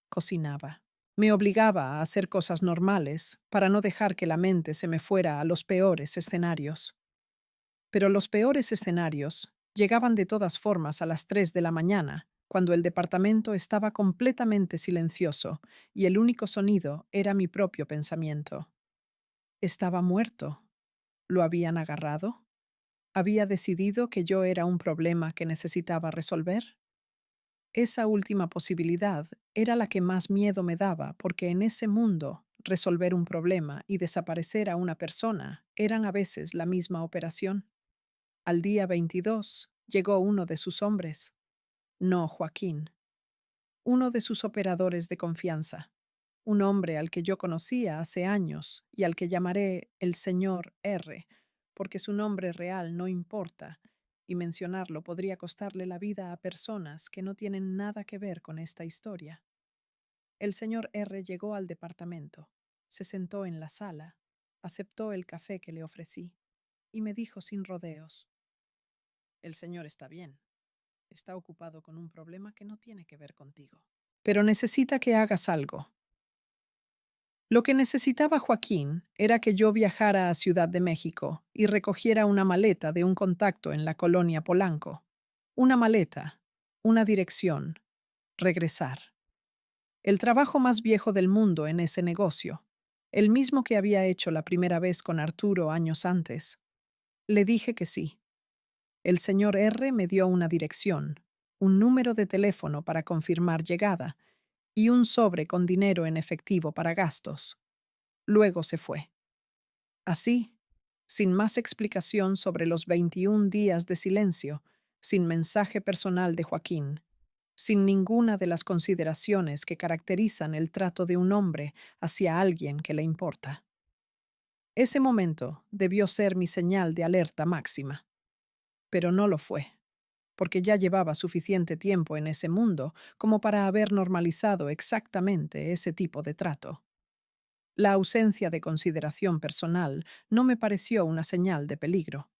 cocinaba. Me obligaba a hacer cosas normales para no dejar que la mente se me fuera a los peores escenarios. Pero los peores escenarios llegaban de todas formas a las 3 de la mañana, cuando el departamento estaba completamente silencioso y el único sonido era mi propio pensamiento. Estaba muerto. ¿Lo habían agarrado? ¿Había decidido que yo era un problema que necesitaba resolver? Esa última posibilidad era la que más miedo me daba, porque en ese mundo, resolver un problema y desaparecer a una persona eran a veces la misma operación. Al día 22 llegó uno de sus hombres, no Joaquín, uno de sus operadores de confianza. un hombre al que yo conocía hace años y al que llamaré el señor R, porque su nombre real no importa, y mencionarlo podría costarle la vida a personas que no tienen nada que ver con esta historia. El señor R llegó al departamento, se sentó en la sala, aceptó el café que le ofrecí y me dijo sin rodeos: el señor está bien, está ocupado con un problema que no tiene que ver contigo, pero necesita que hagas algo. Lo que necesitaba Joaquín era que yo viajara a Ciudad de México y recogiera una maleta de un contacto en la colonia Polanco. Una maleta, una dirección, regresar. El trabajo más viejo del mundo en ese negocio, el mismo que había hecho la primera vez con Arturo años antes. Le dije que sí. El señor R me dio una dirección, un número de teléfono para confirmar llegada y un sobre con dinero en efectivo para gastos. Luego se fue. Así, sin más explicación sobre los 21 días de silencio, sin mensaje personal de Joaquín, sin ninguna de las consideraciones que caracterizan el trato de un hombre hacia alguien que le importa. Ese momento debió ser mi señal de alerta máxima, pero no lo fue, porque ya llevaba suficiente tiempo en ese mundo como para haber normalizado exactamente ese tipo de trato. La ausencia de consideración personal no me pareció una señal de peligro,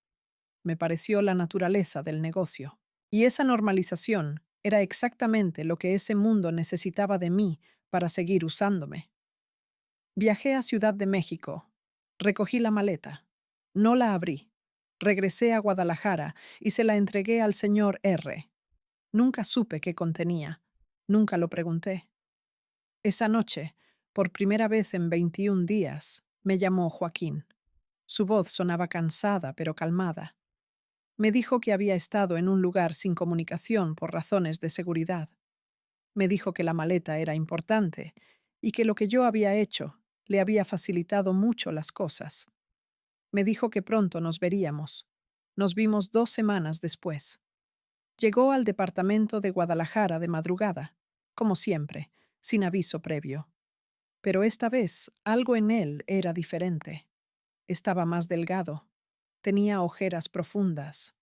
me pareció la naturaleza del negocio. Y esa normalización era exactamente lo que ese mundo necesitaba de mí para seguir usándome. Viajé a Ciudad de México, recogí la maleta, no la abrí, regresé a Guadalajara y se la entregué al señor R. Nunca supe qué contenía, nunca lo pregunté. Esa noche, por primera vez en 21 días, me llamó Joaquín. Su voz sonaba cansada pero calmada. Me dijo que había estado en un lugar sin comunicación por razones de seguridad. Me dijo que la maleta era importante y que lo que yo había hecho le había facilitado mucho las cosas. Me dijo que pronto nos veríamos. Nos vimos 2 semanas después. Llegó al departamento de Guadalajara de madrugada, como siempre, sin aviso previo. Pero esta vez algo en él era diferente. Estaba más delgado, tenía ojeras profundas.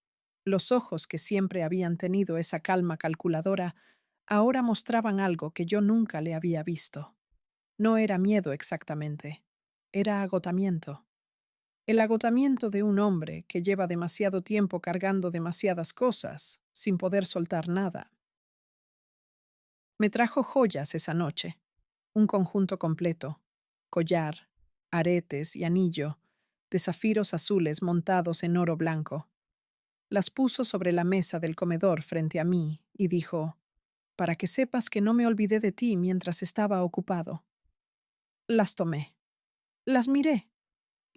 Los ojos que siempre habían tenido esa calma calculadora ahora mostraban algo que yo nunca le había visto. No era miedo exactamente, era agotamiento. El agotamiento de un hombre que lleva demasiado tiempo cargando demasiadas cosas, sin poder soltar nada. Me trajo joyas esa noche, un conjunto completo, collar, aretes y anillo, de zafiros azules montados en oro blanco. Las puso sobre la mesa del comedor frente a mí y dijo: para que sepas que no me olvidé de ti mientras estaba ocupado. Las tomé, las miré,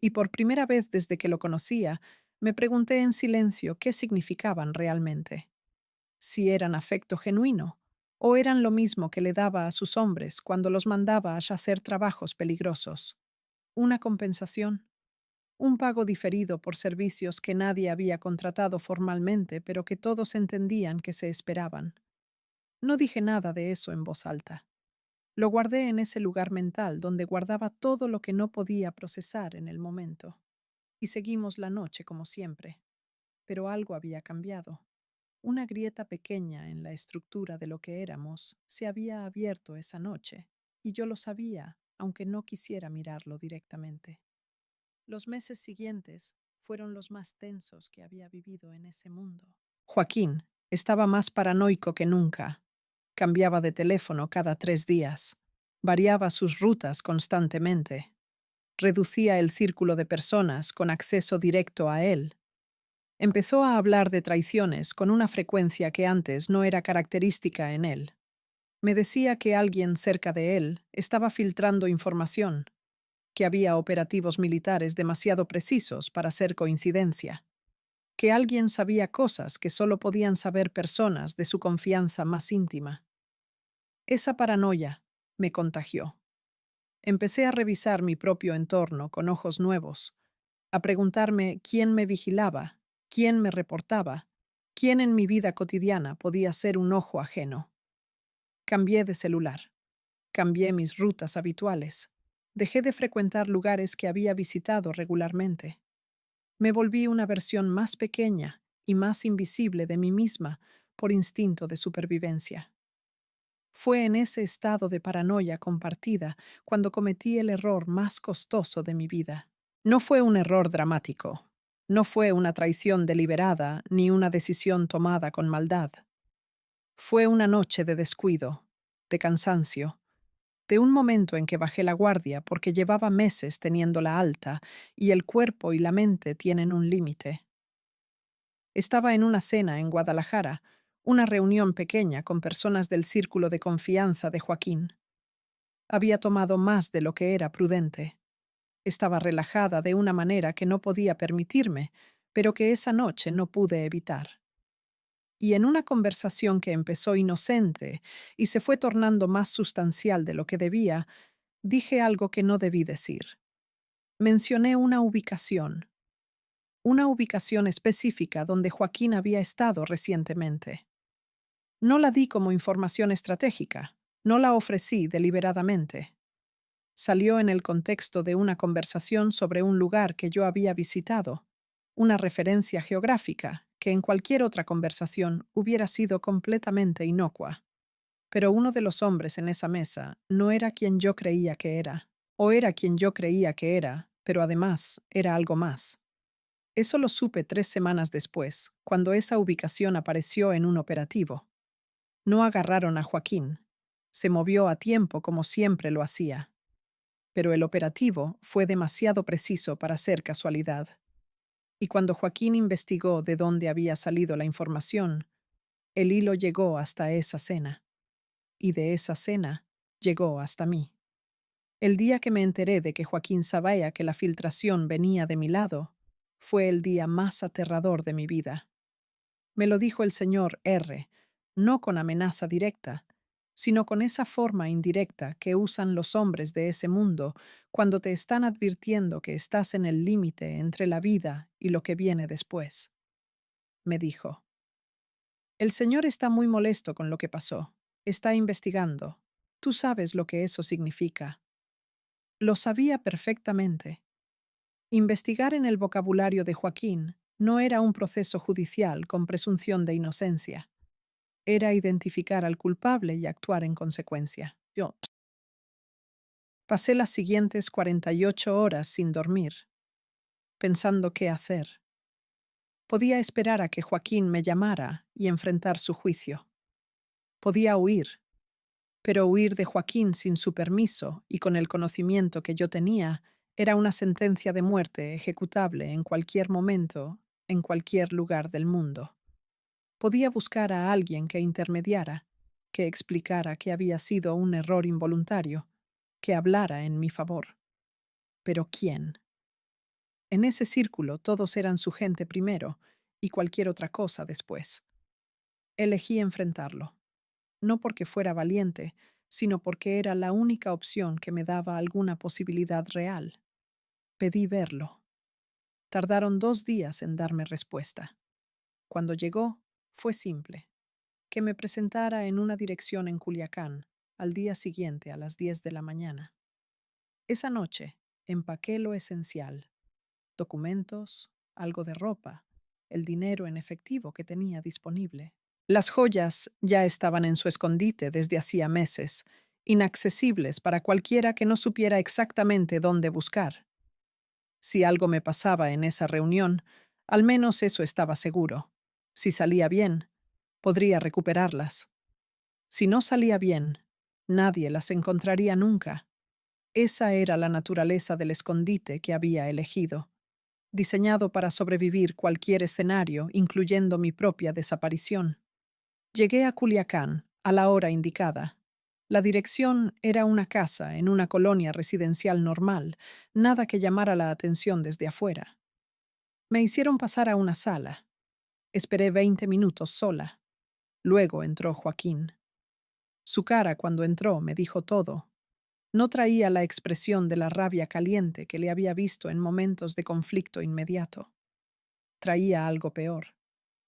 y por primera vez desde que lo conocía, me pregunté en silencio qué significaban realmente. Si eran afecto genuino, o eran lo mismo que le daba a sus hombres cuando los mandaba a hacer trabajos peligrosos. Una compensación, un pago diferido por servicios que nadie había contratado formalmente, pero que todos entendían que se esperaban. No dije nada de eso en voz alta. Lo guardé en ese lugar mental donde guardaba todo lo que no podía procesar en el momento. Y seguimos la noche como siempre. Pero algo había cambiado. Una grieta pequeña en la estructura de lo que éramos se había abierto esa noche, y yo lo sabía, aunque no quisiera mirarlo directamente. Los meses siguientes fueron los más tensos que había vivido en ese mundo. Joaquín estaba más paranoico que nunca. Cambiaba de teléfono cada 3 días. Variaba sus rutas constantemente. Reducía el círculo de personas con acceso directo a él. Empezó a hablar de traiciones con una frecuencia que antes no era característica en él. Me decía que alguien cerca de él estaba filtrando información, que había operativos militares demasiado precisos para ser coincidencia, que alguien sabía cosas que solo podían saber personas de su confianza más íntima. Esa paranoia me contagió. Empecé a revisar mi propio entorno con ojos nuevos, a preguntarme quién me vigilaba, quién me reportaba, quién en mi vida cotidiana podía ser un ojo ajeno. Cambié de celular. Cambié mis rutas habituales. Dejé de frecuentar lugares que había visitado regularmente. Me volví una versión más pequeña y más invisible de mí misma por instinto de supervivencia. Fue en ese estado de paranoia compartida cuando cometí el error más costoso de mi vida. No fue un error dramático. No fue una traición deliberada ni una decisión tomada con maldad. Fue una noche de descuido, de cansancio, de un momento en que bajé la guardia porque llevaba meses teniéndola alta y el cuerpo y la mente tienen un límite. Estaba en una cena en Guadalajara, una reunión pequeña con personas del círculo de confianza de Joaquín. Había tomado más de lo que era prudente. Estaba relajada de una manera que no podía permitirme, pero que esa noche no pude evitar. Y en una conversación que empezó inocente y se fue tornando más sustancial de lo que debía, dije algo que no debí decir. Mencioné una ubicación específica donde Joaquín había estado recientemente. No la di como información estratégica, no la ofrecí deliberadamente. Salió en el contexto de una conversación sobre un lugar que yo había visitado, una referencia geográfica que en cualquier otra conversación hubiera sido completamente inocua. Pero uno de los hombres en esa mesa no era quien yo creía que era, o era quien yo creía que era, pero además era algo más. Eso lo supe 3 semanas después, cuando esa ubicación apareció en un operativo. No agarraron a Joaquín. Se movió a tiempo como siempre lo hacía. Pero el operativo fue demasiado preciso para ser casualidad. Y cuando Joaquín investigó de dónde había salido la información, el hilo llegó hasta esa cena. Y de esa cena llegó hasta mí. El día que me enteré de que Joaquín sabía que la filtración venía de mi lado, fue el día más aterrador de mi vida. Me lo dijo el señor R, no con amenaza directa, sino con esa forma indirecta que usan los hombres de ese mundo cuando te están advirtiendo que estás en el límite entre la vida y lo que viene después. Me dijo, el señor está muy molesto con lo que pasó. Está investigando. Tú sabes lo que eso significa. Lo sabía perfectamente. Investigar en el vocabulario de Joaquín no era un proceso judicial con presunción de inocencia. Era identificar al culpable y actuar en consecuencia. Yo pasé las siguientes 48 horas sin dormir, pensando qué hacer. Podía esperar a que Joaquín me llamara y enfrentar su juicio. Podía huir, pero huir de Joaquín sin su permiso y con el conocimiento que yo tenía era una sentencia de muerte ejecutable en cualquier momento, en cualquier lugar del mundo. Podía buscar a alguien que intermediara, que explicara que había sido un error involuntario, que hablara en mi favor. Pero ¿quién? En ese círculo todos eran su gente primero y cualquier otra cosa después. Elegí enfrentarlo, no porque fuera valiente, sino porque era la única opción que me daba alguna posibilidad real. Pedí verlo. Tardaron 2 días en darme respuesta. Cuando llegó, fue simple. Que me presentara en una dirección en Culiacán, al día siguiente a las 10 de la mañana. Esa noche, empaqué lo esencial: documentos, algo de ropa, el dinero en efectivo que tenía disponible. Las joyas ya estaban en su escondite desde hacía meses, inaccesibles para cualquiera que no supiera exactamente dónde buscar. Si algo me pasaba en esa reunión, al menos eso estaba seguro. Si salía bien, podría recuperarlas. Si no salía bien, nadie las encontraría nunca. Esa era la naturaleza del escondite que había elegido, diseñado para sobrevivir cualquier escenario, incluyendo mi propia desaparición. Llegué a Culiacán a la hora indicada. La dirección era una casa en una colonia residencial normal, nada que llamara la atención desde afuera. Me hicieron pasar a una sala. Esperé 20 minutos sola. Luego entró Joaquín. Su cara cuando entró me dijo todo. No traía la expresión de la rabia caliente que le había visto en momentos de conflicto inmediato. Traía algo peor.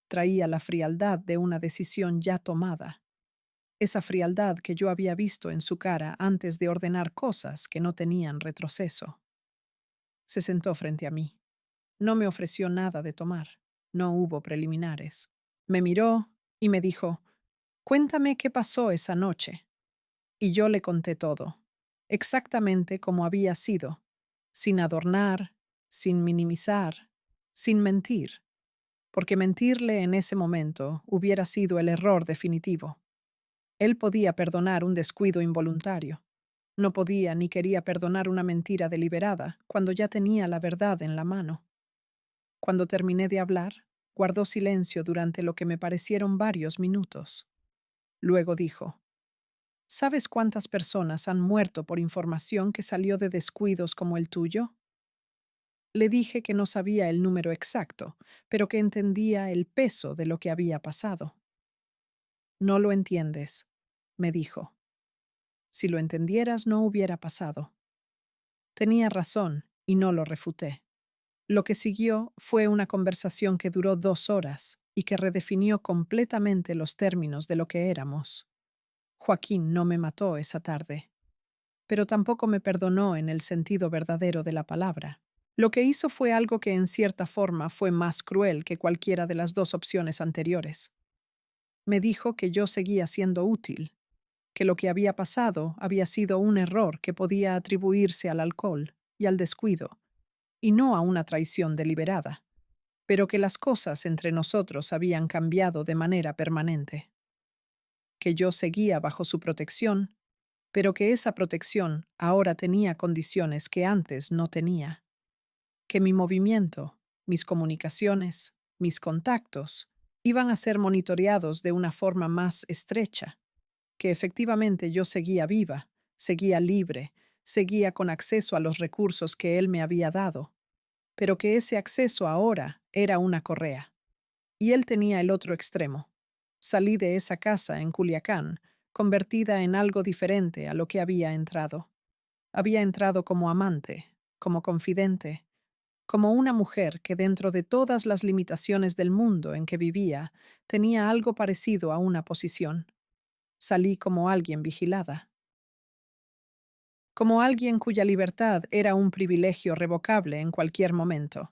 Traía la frialdad de una decisión ya tomada. esa frialdad que yo había visto en su cara antes de ordenar cosas que no tenían retroceso. Se sentó frente a mí. No me ofreció nada de tomar. No hubo preliminares. Me miró y me dijo, «Cuéntame qué pasó esa noche». Y yo le conté todo, exactamente como había sido, sin adornar, sin minimizar, sin mentir, porque mentirle en ese momento hubiera sido el error definitivo. Él podía perdonar un descuido involuntario. No podía ni quería perdonar una mentira deliberada cuando ya tenía la verdad en la mano. Cuando terminé de hablar, guardó silencio durante lo que me parecieron varios minutos. Luego dijo, ¿sabes cuántas personas han muerto por información que salió de descuidos como el tuyo? Le dije que no sabía el número exacto, pero que entendía el peso de lo que había pasado. No lo entiendes, me dijo. Si lo entendieras no hubiera pasado. Tenía razón y no lo refuté. Lo que siguió fue una conversación que duró 2 horas y que redefinió completamente los términos de lo que éramos. Joaquín no me mató esa tarde, pero tampoco me perdonó en el sentido verdadero de la palabra. Lo que hizo fue algo que en cierta forma fue más cruel que cualquiera de las dos opciones anteriores. Me dijo que yo seguía siendo útil, que lo que había pasado había sido un error que podía atribuirse al alcohol y al descuido, y no a una traición deliberada, pero que las cosas entre nosotros habían cambiado de manera permanente, que yo seguía bajo su protección, pero que esa protección ahora tenía condiciones que antes no tenía, que mi movimiento, mis comunicaciones, mis contactos, iban a ser monitoreados de una forma más estrecha, que efectivamente yo seguía viva, seguía libre, seguía con acceso a los recursos que él me había dado, pero que ese acceso ahora era una correa. Y él tenía el otro extremo. Salí de esa casa en Culiacán, convertida en algo diferente a lo que había entrado. Había entrado como amante, como confidente, como una mujer que dentro de todas las limitaciones del mundo en que vivía, tenía algo parecido a una posición. Salí como alguien vigilada, como alguien cuya libertad era un privilegio revocable en cualquier momento,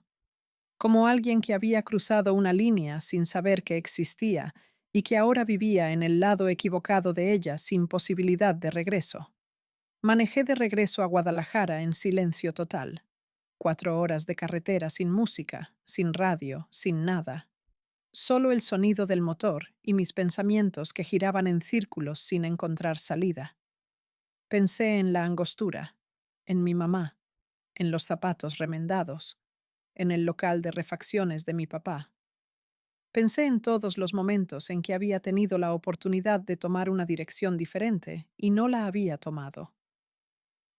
como alguien que había cruzado una línea sin saber que existía y que ahora vivía en el lado equivocado de ella sin posibilidad de regreso. Manejé de regreso a Guadalajara en silencio total. 4 horas de carretera sin música, sin radio, sin nada. Solo el sonido del motor y mis pensamientos que giraban en círculos sin encontrar salida. Pensé en la angostura, en mi mamá, en los zapatos remendados, en el local de refacciones de mi papá. Pensé en todos los momentos en que había tenido la oportunidad de tomar una dirección diferente y no la había tomado.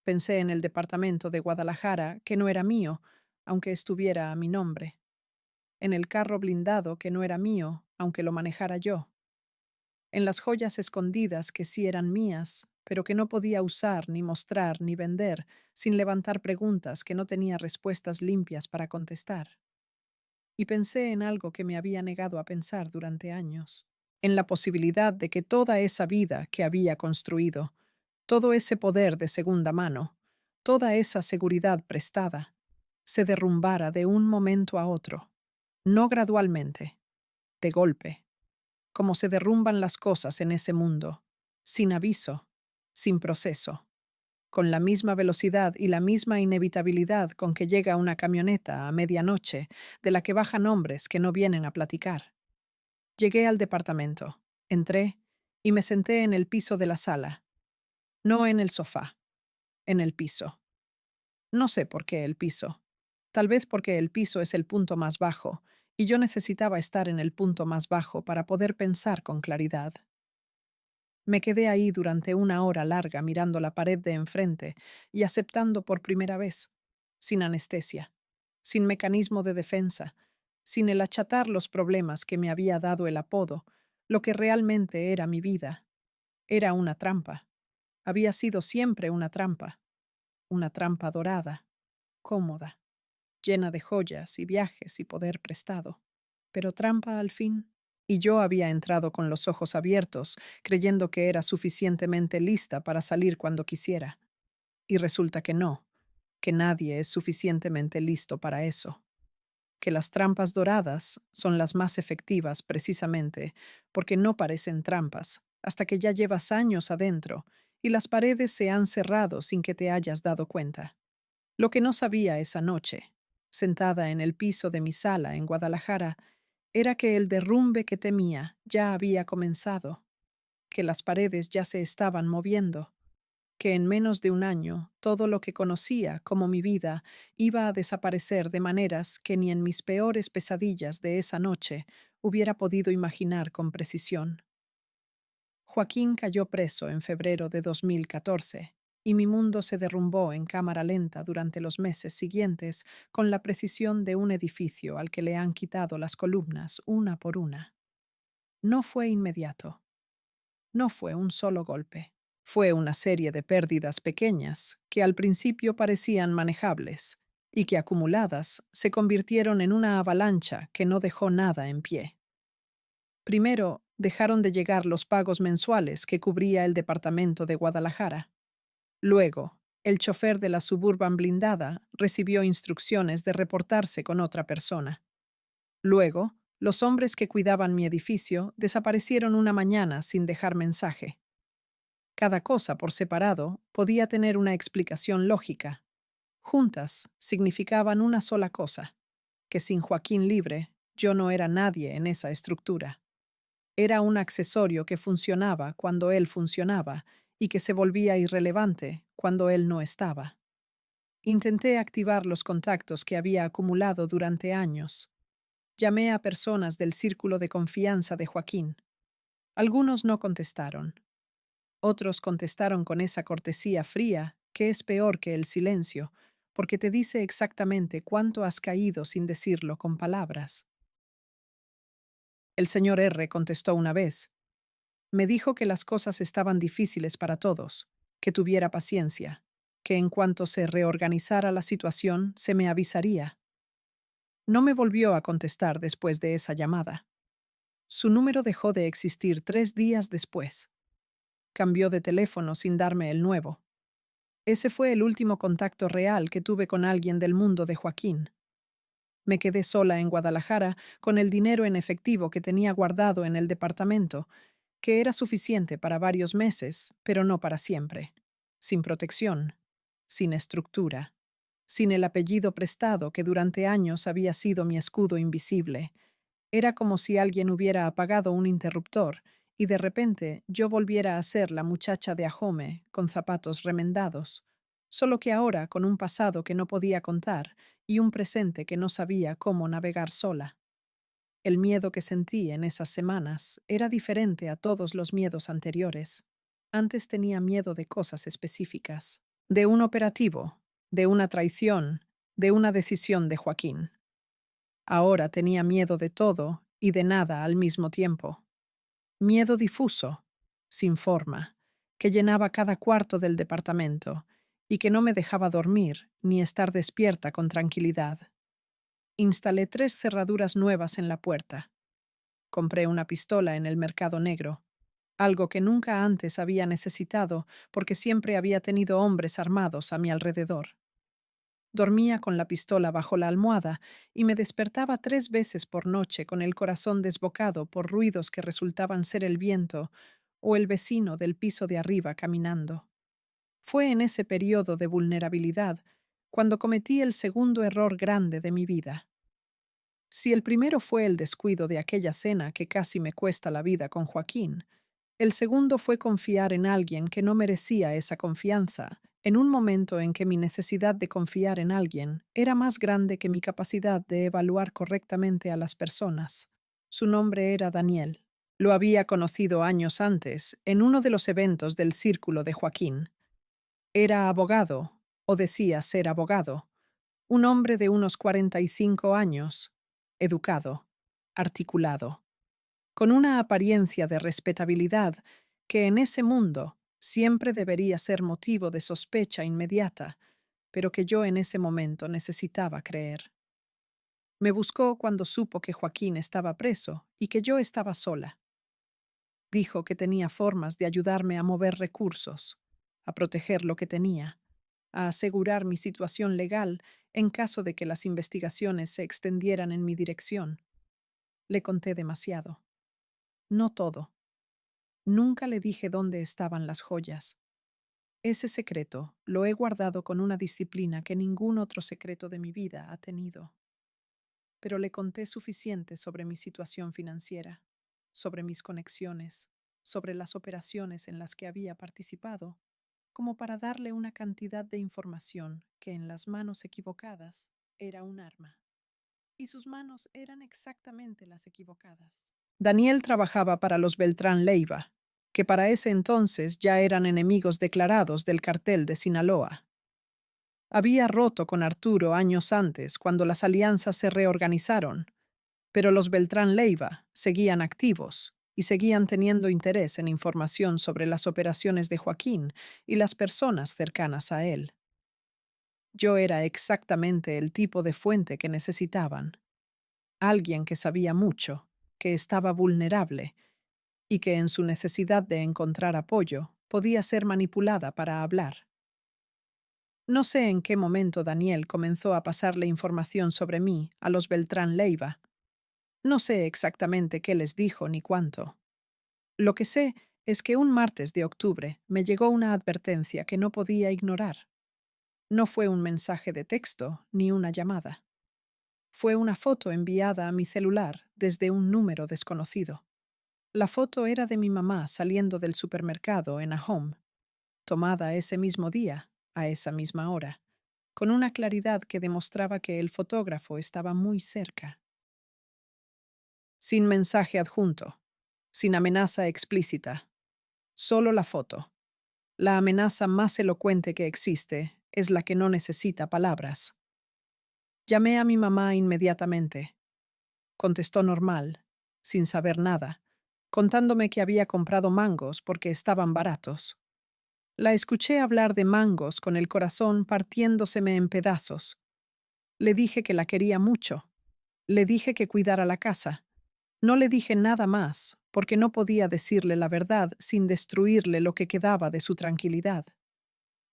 Pensé en el departamento de Guadalajara que no era mío, aunque estuviera a mi nombre. En el carro blindado que no era mío, aunque lo manejara yo. En las joyas escondidas que sí eran mías, pero que no podía usar, ni mostrar, ni vender, sin levantar preguntas que no tenía respuestas limpias para contestar. Y pensé en algo que me había negado a pensar durante años, en la posibilidad de que toda esa vida que había construido, todo ese poder de segunda mano, toda esa seguridad prestada, se derrumbara de un momento a otro, no gradualmente, de golpe, como se derrumban las cosas en ese mundo, sin aviso, sin proceso, con la misma velocidad y la misma inevitabilidad con que llega una camioneta a medianoche de la que bajan hombres que no vienen a platicar. Llegué al departamento, entré y me senté en el piso de la sala, no en el sofá, en el piso. No sé por qué el piso. Tal vez porque el piso es el punto más bajo, y yo necesitaba estar en el punto más bajo para poder pensar con claridad. Me quedé ahí durante una hora larga mirando la pared de enfrente y aceptando por primera vez, sin anestesia, sin mecanismo de defensa, sin el achatar los problemas que me había dado el apodo, lo que realmente era mi vida. Era una trampa. Había sido siempre una trampa dorada, cómoda, llena de joyas y viajes y poder prestado. Pero trampa al fin. Y yo había entrado con los ojos abiertos, creyendo que era suficientemente lista para salir cuando quisiera. Y resulta que no, que nadie es suficientemente listo para eso. Que las trampas doradas son las más efectivas precisamente porque no parecen trampas hasta que ya llevas años adentro y las paredes se han cerrado sin que te hayas dado cuenta. Lo que no sabía esa noche, sentada en el piso de mi sala en Guadalajara, era que el derrumbe que temía ya había comenzado, que las paredes ya se estaban moviendo, que en menos de un año todo lo que conocía como mi vida iba a desaparecer de maneras que ni en mis peores pesadillas de esa noche hubiera podido imaginar con precisión. Joaquín cayó preso en febrero de 2014 y mi mundo se derrumbó en cámara lenta durante los meses siguientes con la precisión de un edificio al que le han quitado las columnas una por una. No fue inmediato, no fue un solo golpe. Fue una serie de pérdidas pequeñas que al principio parecían manejables y que acumuladas se convirtieron en una avalancha que no dejó nada en pie. Primero, dejaron de llegar los pagos mensuales que cubría el departamento de Guadalajara. Luego, el chofer de la suburban blindada recibió instrucciones de reportarse con otra persona. Luego, los hombres que cuidaban mi edificio desaparecieron una mañana sin dejar mensaje. Cada cosa por separado podía tener una explicación lógica. Juntas significaban una sola cosa, que sin Joaquín libre yo no era nadie en esa estructura. Era un accesorio que funcionaba cuando él funcionaba y que se volvía irrelevante cuando él no estaba. Intenté activar los contactos que había acumulado durante años. Llamé a personas del círculo de confianza de Joaquín. Algunos no contestaron. Otros contestaron con esa cortesía fría que es peor que el silencio, porque te dice exactamente cuánto has caído sin decirlo con palabras. El señor R contestó una vez. Me dijo que las cosas estaban difíciles para todos, que tuviera paciencia, que en cuanto se reorganizara la situación se me avisaría. No me volvió a contestar después de esa llamada. Su número dejó de existir 3 días después. Cambió de teléfono sin darme el nuevo. Ese fue el último contacto real que tuve con alguien del mundo de Joaquín. Me quedé sola en Guadalajara con el dinero en efectivo que tenía guardado en el departamento, que era suficiente para varios meses, pero no para siempre. Sin protección, sin estructura, sin el apellido prestado que durante años había sido mi escudo invisible. Era como si alguien hubiera apagado un interruptor y de repente yo volviera a ser la muchacha de Ajome con zapatos remendados, solo que ahora con un pasado que no podía contar y un presente que no sabía cómo navegar sola. El miedo que sentí en esas semanas era diferente a todos los miedos anteriores. Antes tenía miedo de cosas específicas, de un operativo, de una traición, de una decisión de Joaquín. Ahora tenía miedo de todo y de nada al mismo tiempo. Miedo difuso, sin forma, que llenaba cada cuarto del departamento y que no me dejaba dormir ni estar despierta con tranquilidad. Instalé 3 cerraduras nuevas en la puerta. Compré una pistola en el mercado negro, algo que nunca antes había necesitado porque siempre había tenido hombres armados a mi alrededor. Dormía con la pistola bajo la almohada y me despertaba 3 veces por noche con el corazón desbocado por ruidos que resultaban ser el viento o el vecino del piso de arriba caminando. Fue en ese periodo de vulnerabilidad cuando cometí el segundo error grande de mi vida. Si el primero fue el descuido de aquella cena que casi me cuesta la vida con Joaquín, el segundo fue confiar en alguien que no merecía esa confianza, en un momento en que mi necesidad de confiar en alguien era más grande que mi capacidad de evaluar correctamente a las personas. Su nombre era Daniel. Lo había conocido años antes, en uno de los eventos del círculo de Joaquín. Era abogado, o decía ser abogado, un hombre de unos 45 años, educado, articulado, con una apariencia de respetabilidad que en ese mundo siempre debería ser motivo de sospecha inmediata, pero que yo en ese momento necesitaba creer. Me buscó cuando supo que Joaquín estaba preso y que yo estaba sola. Dijo que tenía formas de ayudarme a mover recursos, a proteger lo que tenía, a asegurar mi situación legal en caso de que las investigaciones se extendieran en mi dirección. Le conté demasiado. No todo. Nunca le dije dónde estaban las joyas. Ese secreto lo he guardado con una disciplina que ningún otro secreto de mi vida ha tenido. Pero le conté suficiente sobre mi situación financiera, sobre mis conexiones, sobre las operaciones en las que había participado, como para darle una cantidad de información que en las manos equivocadas era un arma. Y sus manos eran exactamente las equivocadas. Daniel trabajaba para los Beltrán Leiva, que para ese entonces ya eran enemigos declarados del cartel de Sinaloa. Había roto con Arturo años antes, cuando las alianzas se reorganizaron, pero los Beltrán Leiva seguían activos y seguían teniendo interés en información sobre las operaciones de Joaquín y las personas cercanas a él. Yo era exactamente el tipo de fuente que necesitaban, alguien que sabía mucho, que estaba vulnerable y que en su necesidad de encontrar apoyo podía ser manipulada para hablar. No sé en qué momento Daniel comenzó a pasarle información sobre mí a los Beltrán Leiva. No sé exactamente qué les dijo ni cuánto. Lo que sé es que un martes de octubre me llegó una advertencia que no podía ignorar. No fue un mensaje de texto ni una llamada. Fue una foto enviada a mi celular desde un número desconocido. La foto era de mi mamá saliendo del supermercado en Ahome, tomada ese mismo día, a esa misma hora, con una claridad que demostraba que el fotógrafo estaba muy cerca. Sin mensaje adjunto, sin amenaza explícita, solo la foto. La amenaza más elocuente que existe es la que no necesita palabras. Llamé a mi mamá inmediatamente. Contestó normal, sin saber nada, contándome que había comprado mangos porque estaban baratos. La escuché hablar de mangos con el corazón partiéndoseme en pedazos. Le dije que la quería mucho. Le dije que cuidara la casa. No le dije nada más, porque no podía decirle la verdad sin destruirle lo que quedaba de su tranquilidad.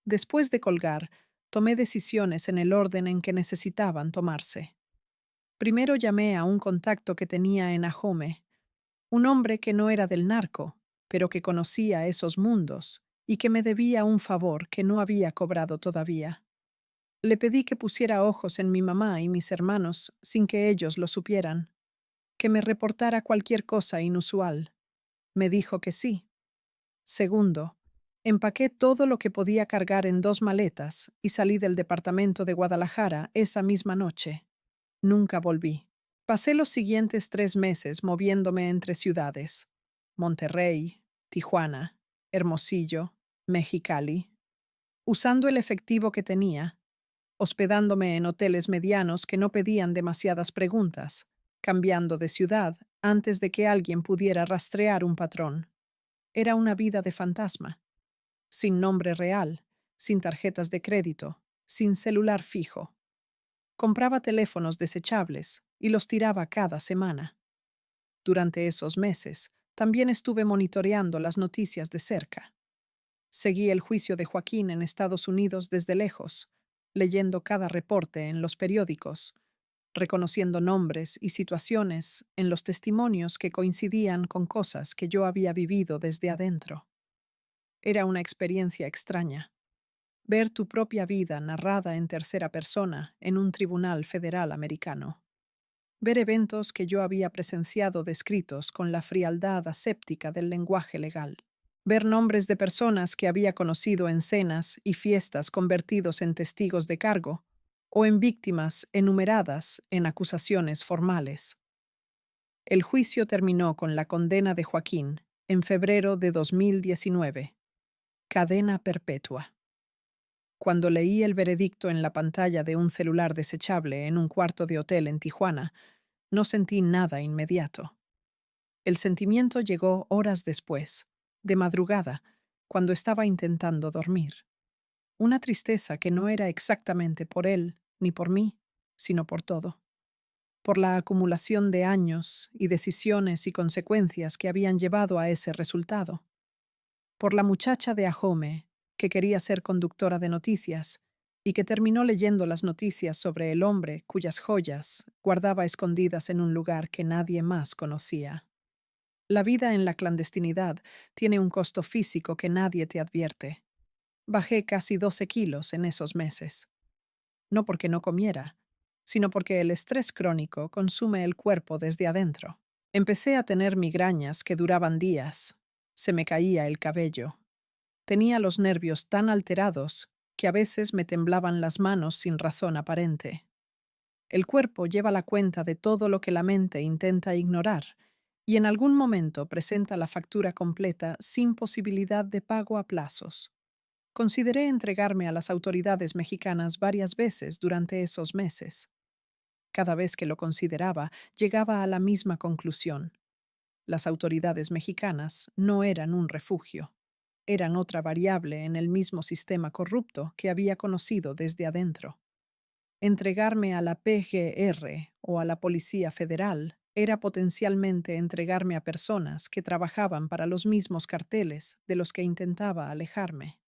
Después de colgar, tomé decisiones en el orden en que necesitaban tomarse. Primero llamé a un contacto que tenía en Ahome, un hombre que no era del narco, pero que conocía esos mundos y que me debía un favor que no había cobrado todavía. Le pedí que pusiera ojos en mi mamá y mis hermanos sin que ellos lo supieran, que me reportara cualquier cosa inusual. Me dijo que sí. Segundo, empaqué todo lo que podía cargar en 2 maletas y salí del departamento de Guadalajara esa misma noche. Nunca volví. Pasé los siguientes 3 meses moviéndome entre ciudades: Monterrey, Tijuana, Hermosillo, Mexicali, usando el efectivo que tenía, hospedándome en hoteles medianos que no pedían demasiadas preguntas, cambiando de ciudad antes de que alguien pudiera rastrear un patrón. Era una vida de fantasma, sin nombre real, sin tarjetas de crédito, sin celular fijo. Compraba teléfonos desechables y los tiraba cada semana. Durante esos meses, también estuve monitoreando las noticias de cerca. Seguí el juicio de Joaquín en Estados Unidos desde lejos, leyendo cada reporte en los periódicos, reconociendo nombres y situaciones en los testimonios que coincidían con cosas que yo había vivido desde adentro. Era una experiencia extraña. Ver tu propia vida narrada en tercera persona en un tribunal federal americano. Ver eventos que yo había presenciado descritos con la frialdad aséptica del lenguaje legal. Ver nombres de personas que había conocido en cenas y fiestas convertidos en testigos de cargo o en víctimas enumeradas en acusaciones formales. El juicio terminó con la condena de Joaquín en febrero de 2019. Cadena perpetua. Cuando leí el veredicto en la pantalla de un celular desechable en un cuarto de hotel en Tijuana, no sentí nada inmediato. El sentimiento llegó horas después, de madrugada, cuando estaba intentando dormir. Una tristeza que no era exactamente por él ni por mí, sino por todo. por la acumulación de años y decisiones y consecuencias que habían llevado a ese resultado, por la muchacha de Ahome, que quería ser conductora de noticias y que terminó leyendo las noticias sobre el hombre cuyas joyas guardaba escondidas en un lugar que nadie más conocía. La vida en la clandestinidad tiene un costo físico que nadie te advierte. Bajé casi 12 kilos en esos meses. No porque no comiera, sino porque el estrés crónico consume el cuerpo desde adentro. Empecé a tener migrañas que duraban días. Se me caía el cabello. Tenía los nervios tan alterados que a veces me temblaban las manos sin razón aparente. El cuerpo lleva la cuenta de todo lo que la mente intenta ignorar y en algún momento presenta la factura completa sin posibilidad de pago a plazos. Consideré entregarme a las autoridades mexicanas varias veces durante esos meses. Cada vez que lo consideraba, llegaba a la misma conclusión. Las autoridades mexicanas no eran un refugio, eran otra variable en el mismo sistema corrupto que había conocido desde adentro. Entregarme a la PGR o a la Policía Federal era potencialmente entregarme a personas que trabajaban para los mismos carteles de los que intentaba alejarme.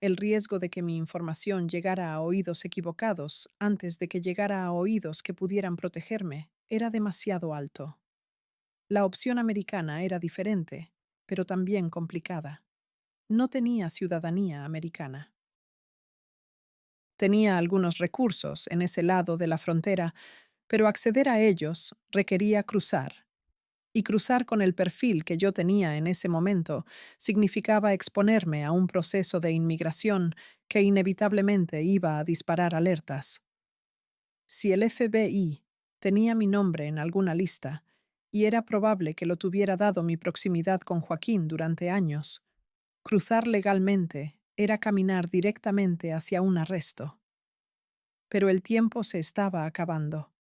El riesgo de que mi información llegara a oídos equivocados antes de que llegara a oídos que pudieran protegerme era demasiado alto. La opción americana era diferente, pero también complicada. No tenía ciudadanía americana. Tenía algunos recursos en ese lado de la frontera, pero acceder a ellos requería cruzar. Y cruzar con el perfil que yo tenía en ese momento significaba exponerme a un proceso de inmigración que inevitablemente iba a disparar alertas. Si el FBI tenía mi nombre en alguna lista, y era probable que lo tuviera dado mi proximidad con Joaquín durante años, cruzar legalmente era caminar directamente hacia un arresto. Pero el tiempo se estaba acabando.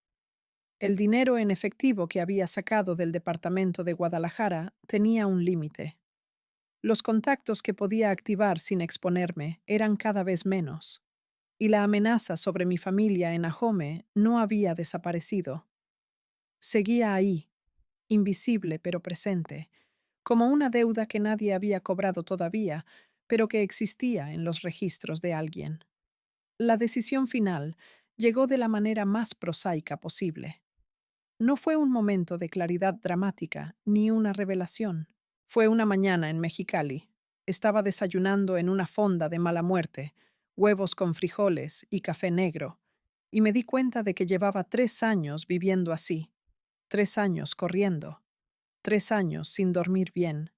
El dinero en efectivo que había sacado del departamento de Guadalajara tenía un límite. Los contactos que podía activar sin exponerme eran cada vez menos, y la amenaza sobre mi familia en Ahome no había desaparecido. Seguía ahí, invisible pero presente, como una deuda que nadie había cobrado todavía, pero que existía en los registros de alguien. La decisión final llegó de la manera más prosaica posible. No fue un momento de claridad dramática ni una revelación. Fue una mañana en Mexicali. Estaba desayunando en una fonda de mala muerte, huevos con frijoles y café negro, y me di cuenta de que llevaba 3 años viviendo así, 3 años corriendo, 3 años sin dormir bien,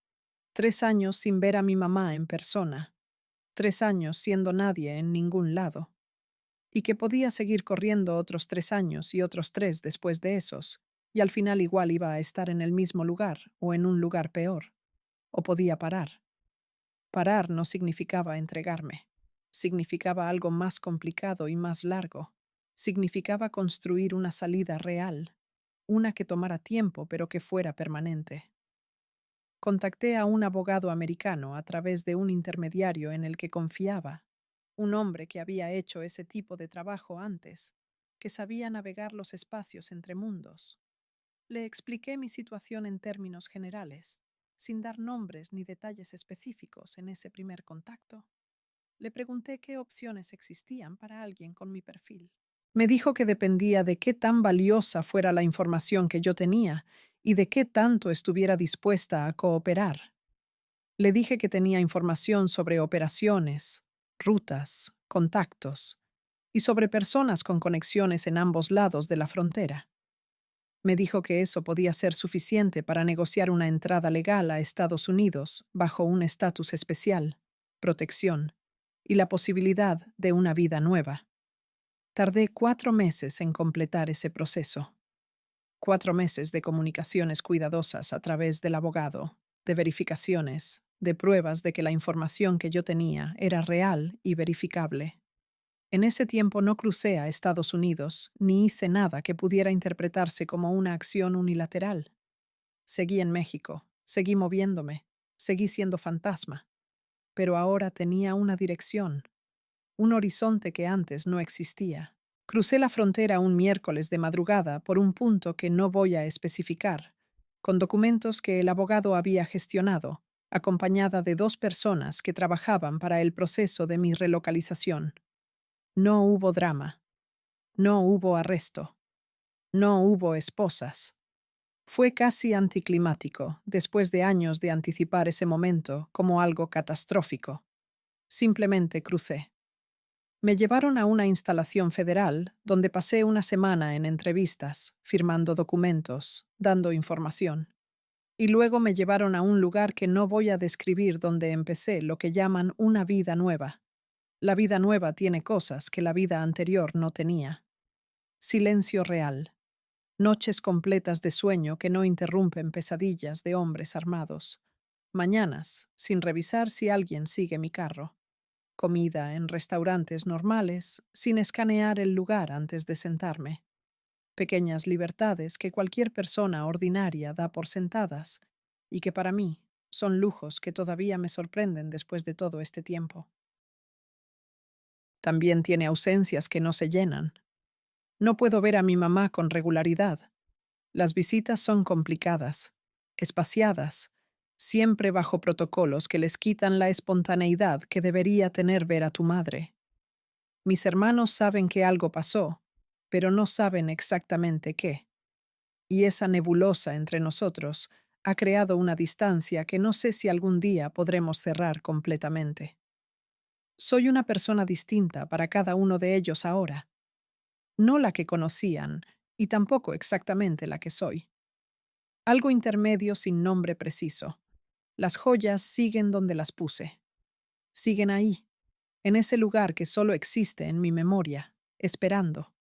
3 años sin ver a mi mamá en persona, 3 años siendo nadie en ningún lado, y que podía seguir corriendo otros 3 años y otros 3 después de esos, y al final igual iba a estar en el mismo lugar o en un lugar peor, o podía parar. Parar no significaba entregarme, significaba algo más complicado y más largo, significaba construir una salida real, una que tomara tiempo pero que fuera permanente. Contacté a un abogado americano a través de un intermediario en el que confiaba, un hombre que había hecho ese tipo de trabajo antes, que sabía navegar los espacios entre mundos. Le expliqué mi situación en términos generales, sin dar nombres ni detalles específicos en ese primer contacto. Le pregunté qué opciones existían para alguien con mi perfil. Me dijo que dependía de qué tan valiosa fuera la información que yo tenía y de qué tanto estuviera dispuesta a cooperar. Le dije que tenía información sobre operaciones, rutas, contactos y sobre personas con conexiones en ambos lados de la frontera. Me dijo que eso podía ser suficiente para negociar una entrada legal a Estados Unidos bajo un estatus especial, protección y la posibilidad de una vida nueva. Tardé 4 meses en completar ese proceso. 4 meses de comunicaciones cuidadosas a través del abogado, de verificaciones, de pruebas de que la información que yo tenía era real y verificable. En ese tiempo no crucé a Estados Unidos ni hice nada que pudiera interpretarse como una acción unilateral. Seguí en México, seguí moviéndome, seguí siendo fantasma, pero ahora tenía una dirección, un horizonte que antes no existía. Crucé la frontera un miércoles de madrugada por un punto que no voy a especificar, con documentos que el abogado había gestionado, acompañada de 2 personas que trabajaban para el proceso de mi relocalización. No hubo drama, no hubo arresto, no hubo esposas. Fue casi anticlimático, después de años de anticipar ese momento como algo catastrófico. Simplemente crucé. Me llevaron a una instalación federal donde pasé una semana en entrevistas, firmando documentos, dando información. Y luego me llevaron a un lugar que no voy a describir donde empecé lo que llaman una vida nueva. La vida nueva tiene cosas que la vida anterior no tenía. Silencio real. Noches completas de sueño que no interrumpen pesadillas de hombres armados. Mañanas, sin revisar si alguien sigue mi carro. Comida en restaurantes normales, sin escanear el lugar antes de sentarme. Pequeñas libertades que cualquier persona ordinaria da por sentadas y que para mí son lujos que todavía me sorprenden después de todo este tiempo. También tiene ausencias que no se llenan. No puedo ver a mi mamá con regularidad. Las visitas son complicadas, espaciadas, siempre bajo protocolos que les quitan la espontaneidad que debería tener ver a tu madre. Mis hermanos saben que algo pasó, pero no saben exactamente qué. Y esa nebulosa entre nosotros ha creado una distancia que no sé si algún día podremos cerrar completamente. Soy una persona distinta para cada uno de ellos ahora, no la que conocían y tampoco exactamente la que soy. Algo intermedio sin nombre preciso. Las joyas siguen donde las puse. Siguen ahí, en ese lugar que solo existe en mi memoria, esperando.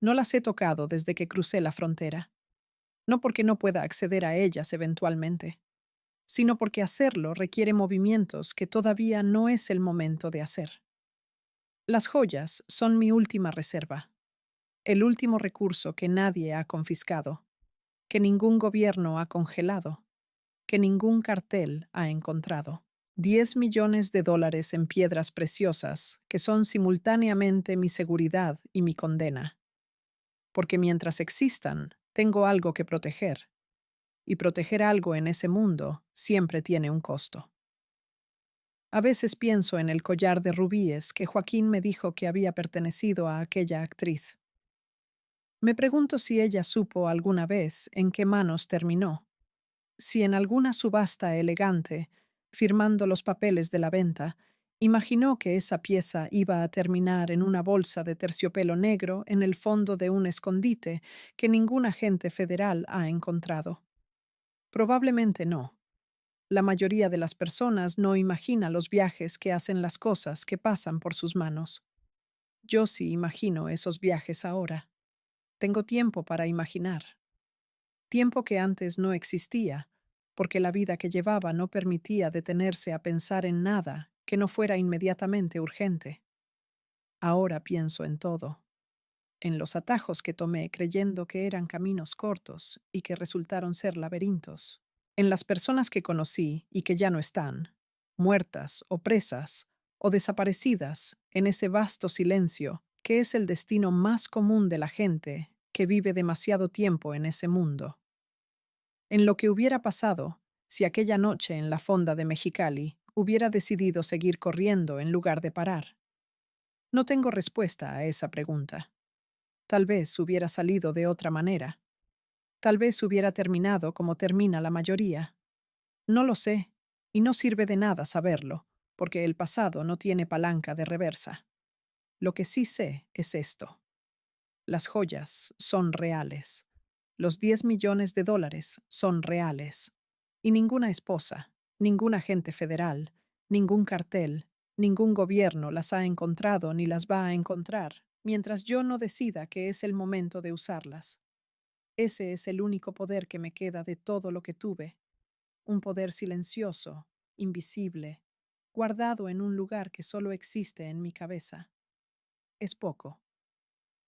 No las he tocado desde que crucé la frontera, no porque no pueda acceder a ellas eventualmente, sino porque hacerlo requiere movimientos que todavía no es el momento de hacer. Las joyas son mi última reserva, el último recurso que nadie ha confiscado, que ningún gobierno ha congelado, que ningún cartel ha encontrado. 10 millones de dólares en piedras preciosas que son simultáneamente mi seguridad y mi condena. Porque mientras existan, tengo algo que proteger, y proteger algo en ese mundo siempre tiene un costo. A veces pienso en el collar de rubíes que Joaquín me dijo que había pertenecido a aquella actriz. Me pregunto si ella supo alguna vez en qué manos terminó, si en alguna subasta elegante, firmando los papeles de la venta, imaginó que esa pieza iba a terminar en una bolsa de terciopelo negro en el fondo de un escondite que ningún agente federal ha encontrado. Probablemente no. La mayoría de las personas no imagina los viajes que hacen las cosas que pasan por sus manos. Yo sí imagino esos viajes ahora. Tengo tiempo para imaginar. Tiempo que antes no existía, porque la vida que llevaba no permitía detenerse a pensar en nada que no fuera inmediatamente urgente. Ahora pienso en todo, en los atajos que tomé creyendo que eran caminos cortos y que resultaron ser laberintos, en las personas que conocí y que ya no están, muertas o presas o desaparecidas en ese vasto silencio que es el destino más común de la gente que vive demasiado tiempo en ese mundo. En lo que hubiera pasado si aquella noche en la fonda de Mexicali hubiera decidido seguir corriendo en lugar de parar. No tengo respuesta a esa pregunta. Tal vez hubiera salido de otra manera. Tal vez hubiera terminado como termina la mayoría. No lo sé, y no sirve de nada saberlo, porque el pasado no tiene palanca de reversa. Lo que sí sé es esto. Las joyas son reales. Los 10 millones de dólares son reales. Y ninguna esposa, ningún agente federal, ningún cartel, ningún gobierno las ha encontrado ni las va a encontrar, mientras yo no decida que es el momento de usarlas. Ese es el único poder que me queda de todo lo que tuve. Un poder silencioso, invisible, guardado en un lugar que solo existe en mi cabeza. Es poco.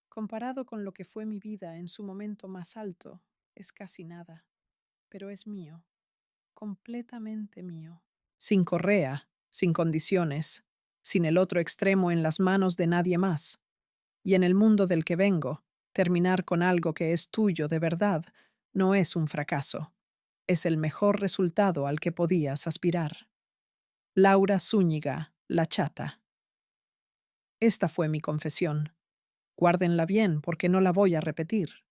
Comparado con lo que fue mi vida en su momento más alto, es casi nada, pero es mío, completamente mío. Sin correa, sin condiciones, sin el otro extremo en las manos de nadie más. Y en el mundo del que vengo, terminar con algo que es tuyo de verdad no es un fracaso. Es el mejor resultado al que podías aspirar. Laura Zúñiga, La Chata. Esta fue mi confesión. Guárdenla bien porque no la voy a repetir.